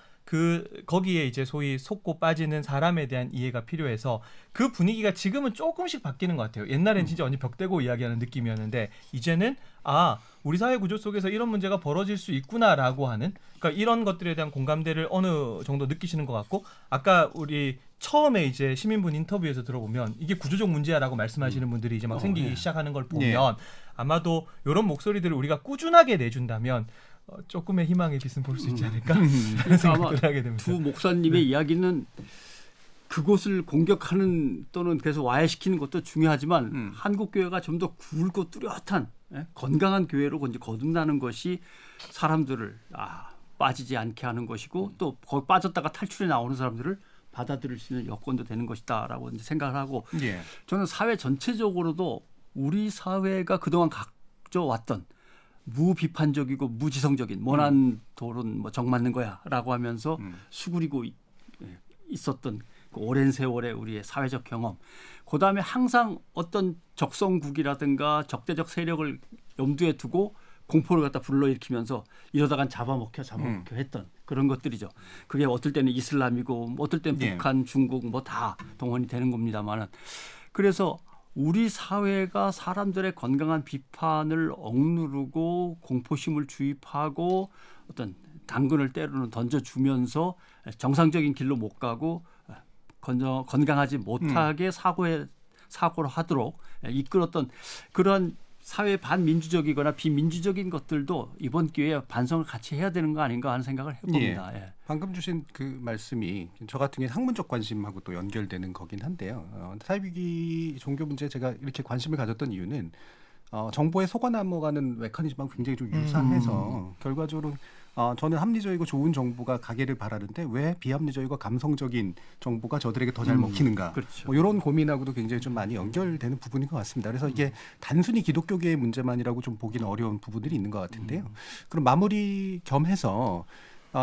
거기에 이제 소위 속고 빠지는 사람에 대한 이해가 필요해서 그 분위기가 지금은 조금씩 바뀌는 것 같아요. 옛날엔 진짜 완전 벽대고 이야기하는 느낌이었는데 이제는 우리 사회 구조 속에서 이런 문제가 벌어질 수 있구나라고 하는, 그러니까 이런 것들에 대한 공감대를 어느 정도 느끼시는 것 같고, 아까 우리 처음에 이제 시민분 인터뷰에서 들어보면 이게 구조적 문제야라고 말씀하시는 분들이 이제 막 생기기 시작하는 걸 보면 아마도 이런 목소리들을 우리가 꾸준하게 내준다면 조금의 희망의 빛은 볼 수 있지 않을까 그런 생각을 하게 됩니다. 두 목사님의 이야기는 그곳을 공격하는 또는 계속 와해시키는 것도 중요하지만 한국 교회가 좀 더 굵고 뚜렷한 건강한 교회로 이제 거듭나는 것이 사람들을 빠지지 않게 하는 것이고 또 거기 빠졌다가 탈출해 나오는 사람들을 받아들일 수 있는 여건도 되는 것이다라고 이제 생각을 하고 저는 사회 전체적으로도 우리 사회가 그동안 가져왔던 무비판적이고 무지성적인 모난 토론 뭐 정맞는 거야라고 하면서 수그리고 있었던 그 오랜 세월의 우리의 사회적 경험, 그다음에 항상 어떤 적성국이라든가 적대적 세력을 염두에 두고 공포를 갖다 불러일으키면서 이러다간 잡아먹혀 했던 그런 것들이죠. 그게 어떨 때는 이슬람이고 어떨 때는 북한, 중국 뭐 다 동원이 되는 겁니다만은, 그래서 우리 사회가 사람들의 건강한 비판을 억누르고 공포심을 주입하고 어떤 당근을 때로는 던져주면서 정상적인 길로 못 가고 건강하지 못하게 사고를 하도록 이끌었던 그런 사회 반민주적이거나 비민주적인 것들도 이번 기회에 반성을 같이 해야 되는 거 아닌가 하는 생각을 해봅니다. 예. 방금 주신 그 말씀이 저 같은 경우에 학문적 관심하고 또 연결되는 거긴 한데요. 사회위기 종교 문제에 제가 이렇게 관심을 가졌던 이유는 정보에 속아 넘어가는 메커니즘하고 굉장히 좀 유사해서 결과적으로 저는 합리적이고 좋은 정보가 가기를 바라는데 왜 비합리적이고 감성적인 정보가 저들에게 더 잘 먹히는가. 그렇죠. 뭐 이런 고민하고도 굉장히 좀 많이 연결되는 부분인 것 같습니다. 그래서 이게 단순히 기독교계의 문제만이라고 좀 보기는 어려운 부분들이 있는 것 같은데요. 그럼 마무리 겸해서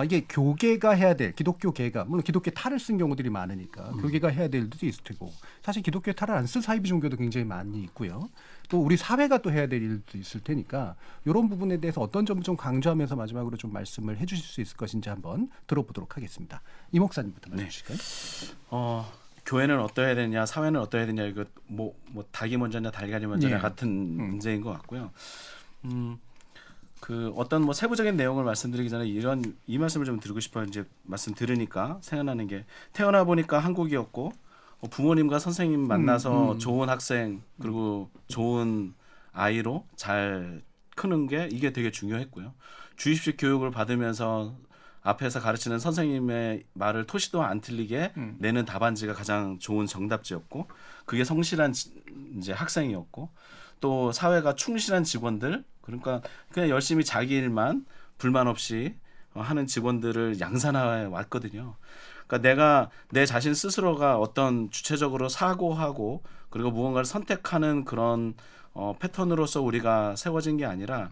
이게 교계가 해야 될, 기독교계가 물론 기독교 탈을 쓴 경우들이 많으니까 교계가 해야 될 일도 있을 테고, 사실 기독교 탈을 안 쓴 사이비 종교도 굉장히 많이 있고요. 또 우리 사회가 또 해야 될 일도 있을 테니까 이런 부분에 대해서 어떤 점을 좀 강조하면서 마지막으로 좀 말씀을 해주실 수 있을 것인지 한번 들어보도록 하겠습니다. 이 목사님부터 말해 주실까요? 교회는 어떠해야 되냐, 사회는 어떠해야 되냐, 이거 뭐 닭이 먼저냐 달걀이 먼저냐 같은 문제인 것 같고요. 그 어떤 뭐 세부적인 내용을 말씀드리기 전에 이 말씀을 좀 드리고 싶어요. 이제 말씀 들으니까 생각나는 게, 태어나 보니까 한국이었고 부모님과 선생님 만나서 좋은 학생 그리고 좋은 아이로 잘 크는 게 이게 되게 중요했고요. 주입식 교육을 받으면서 앞에서 가르치는 선생님의 말을 토시도 안 틀리게 내는 답안지가 가장 좋은 정답지였고, 그게 성실한 이제 학생이었고, 또 사회가 충실한 직원들, 그러니까 그냥 열심히 자기 일만 불만 없이 하는 직원들을 양산해 왔거든요. 그러니까 내가 내 자신 스스로가 어떤 주체적으로 사고하고 그리고 무언가를 선택하는 그런 패턴으로서 우리가 세워진 게 아니라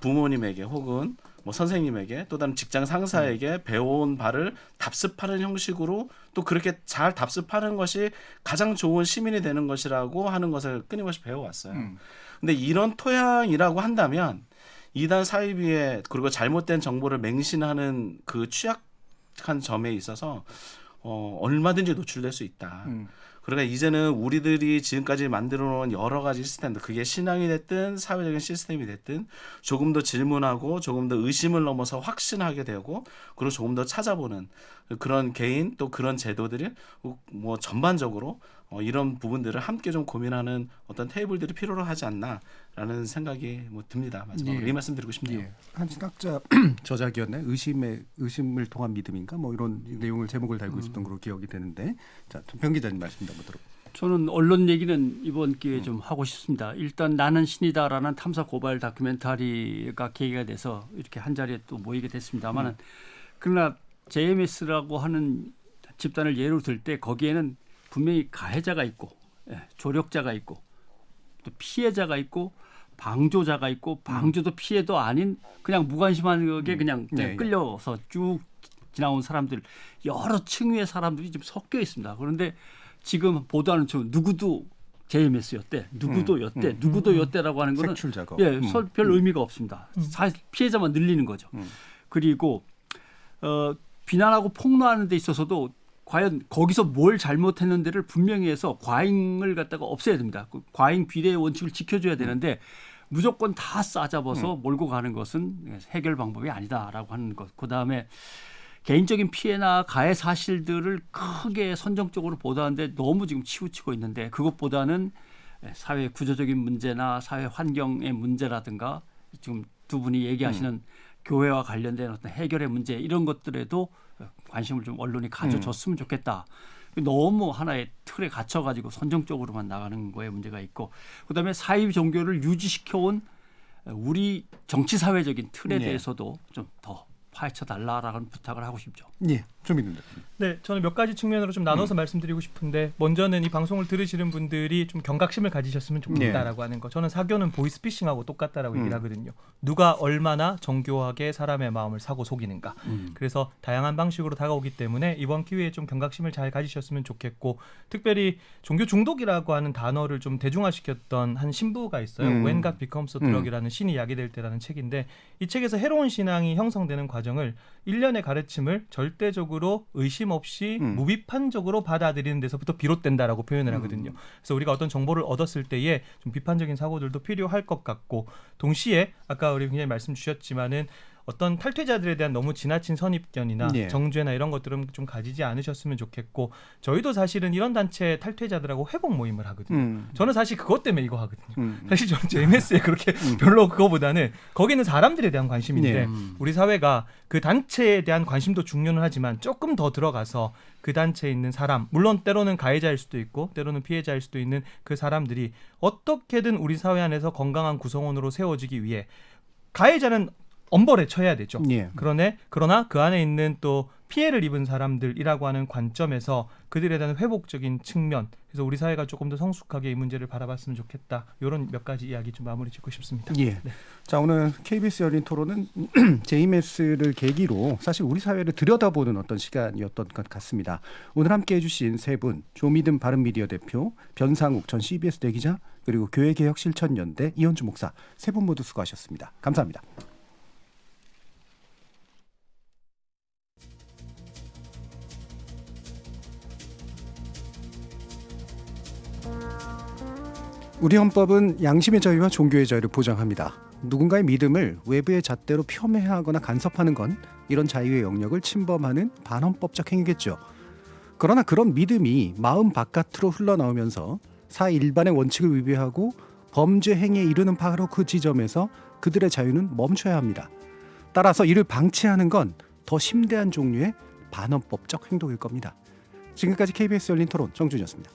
부모님에게 혹은 뭐 선생님에게 또 다른 직장 상사에게 배워온 바를 답습하는 형식으로 또 그렇게 잘 답습하는 것이 가장 좋은 시민이 되는 것이라고 하는 것을 끊임없이 배워왔어요. 근데 이런 토양이라고 한다면 이단 사이비에 그리고 잘못된 정보를 맹신하는 그 취약한 점에 있어서 얼마든지 노출될 수 있다. 그러니까 이제는 우리들이 지금까지 만들어 놓은 여러 가지 시스템들, 그게 신앙이 됐든 사회적인 시스템이 됐든 조금 더 질문하고 조금 더 의심을 넘어서 확신하게 되고 그리고 조금 더 찾아보는 그런 개인 또 그런 제도들이 뭐 전반적으로 이런 부분들을 함께 좀 고민하는 어떤 테이블들이 필요로 하지 않나라는 생각이 뭐 듭니다. 마지막으로 이 말씀 드리고 싶네요. 한신학자 저작이었네. 의심을 통한 믿음인가 뭐 이런 내용을 제목을 달고 있었던 걸로 기억이 되는데, 자, 정 기자님 말씀 한번 들어. 저는 언론 얘기는 이번 기회에 좀 하고 싶습니다. 일단 나는 신이다라는 탐사 고발 다큐멘터리가 계기가 돼서 이렇게 한 자리에 또 모이게 됐습니다만은 그러나 JMS라고 하는 집단을 예로 들 때 거기에는 분명히 가해자가 있고 조력자가 있고 또 피해자가 있고 방조자가 있고 방조도 피해도 아닌 그냥 무관심하게 그냥 끌려서 쭉 지나온 사람들, 여러 층위의 사람들이 좀 섞여 있습니다. 그런데 지금 보도하는 쪽 누구도 JMS였대, 누구도였대, 누구도였대라고 하는 거는 색출 작업. 별 의미가 없습니다. 사실 피해자만 늘리는 거죠. 그리고 비난하고 폭로하는 데 있어서도 과연 거기서 뭘 잘못했는지를 분명히 해서 과잉을 갖다가 없애야 됩니다. 그 과잉 비례의 원칙을 지켜줘야 되는데 무조건 다 싸잡아서 몰고 가는 것은 해결 방법이 아니다라고 하는 것. 그다음에 개인적인 피해나 가해 사실들을 크게 선정적으로 보도하는데 너무 지금 치우치고 있는데 그것보다는 사회 구조적인 문제나 사회 환경의 문제라든가 지금 두 분이 얘기하시는 교회와 관련된 어떤 해결의 문제 이런 것들에도 관심을 좀 언론이 가져줬으면 좋겠다. 너무 하나의 틀에 갇혀가지고 선정적으로만 나가는 거에 문제가 있고 그다음에 사회 종교를 유지시켜온 우리 정치 사회적인 틀에 대해서도 좀 더 파헤쳐 달라라는 부탁을 하고 싶죠. 예, 좀 있는데. 네, 저는 몇 가지 측면으로 좀 나눠서 말씀드리고 싶은데 먼저는 이 방송을 들으시는 분들이 좀 경각심을 가지셨으면 좋겠다라고 하는 거. 저는 사교는 보이스피싱하고 똑같다라고 얘기를 하거든요. 누가 얼마나 정교하게 사람의 마음을 사고 속이는가. 그래서 다양한 방식으로 다가오기 때문에 이번 기회에 좀 경각심을 잘 가지셨으면 좋겠고 특별히 종교 중독이라고 하는 단어를 좀 대중화시켰던 한 신부가 있어요. When God Becomes a Drug이라는 신이 약이 될 때라는 책인데 이 책에서 해로운 신앙이 형성되는 과정을 일련의 가르침을 절대적으로 의심 없이 무비판적으로 받아들이는 데서부터 비롯된다라고 표현을 하거든요. 그래서 우리가 어떤 정보를 얻었을 때에 좀 비판적인 사고들도 필요할 것 같고 동시에 아까 우리 굉장히 말씀 주셨지만은 어떤 탈퇴자들에 대한 너무 지나친 선입견이나 정죄나 이런 것들은 좀 가지지 않으셨으면 좋겠고 저희도 사실은 이런 단체 탈퇴자들하고 회복 모임을 하거든요. 저는 사실 그것 때문에 이거 하거든요. 사실 저는 JMS에 그렇게 별로 그거보다는 거기는 사람들에 대한 관심인데 우리 사회가 그 단체에 대한 관심도 중요는 하지만 조금 더 들어가서 그 단체에 있는 사람, 물론 때로는 가해자일 수도 있고 때로는 피해자일 수도 있는 그 사람들이 어떻게든 우리 사회 안에서 건강한 구성원으로 세워지기 위해 가해자는 엄벌에 처해야 되죠. 그러나 그 안에 있는 또 피해를 입은 사람들이라고 하는 관점에서 그들에 대한 회복적인 측면, 그래서 우리 사회가 조금 더 성숙하게 이 문제를 바라봤으면 좋겠다. 이런 몇 가지 이야기 좀 마무리 짓고 싶습니다. 자, 오늘 KBS 열린 토론은 JMS를 계기로 사실 우리 사회를 들여다보는 어떤 시간이었던 것 같습니다. 오늘 함께해 주신 세 분, 조미든 바른미디어 대표, 변상욱 전 CBS 대기자, 그리고 교회개혁실천연대 이현주 목사, 세 분 모두 수고하셨습니다. 감사합니다. 우리 헌법은 양심의 자유와 종교의 자유를 보장합니다. 누군가의 믿음을 외부의 잣대로 폄훼하거나 간섭하는 건 이런 자유의 영역을 침범하는 반헌법적 행위겠죠. 그러나 그런 믿음이 마음 바깥으로 흘러나오면서 사회 일반의 원칙을 위배하고 범죄 행위에 이르는 바로 그 지점에서 그들의 자유는 멈춰야 합니다. 따라서 이를 방치하는 건 더 심대한 종류의 반헌법적 행동일 겁니다. 지금까지 KBS 열린 토론 정준이었습니다.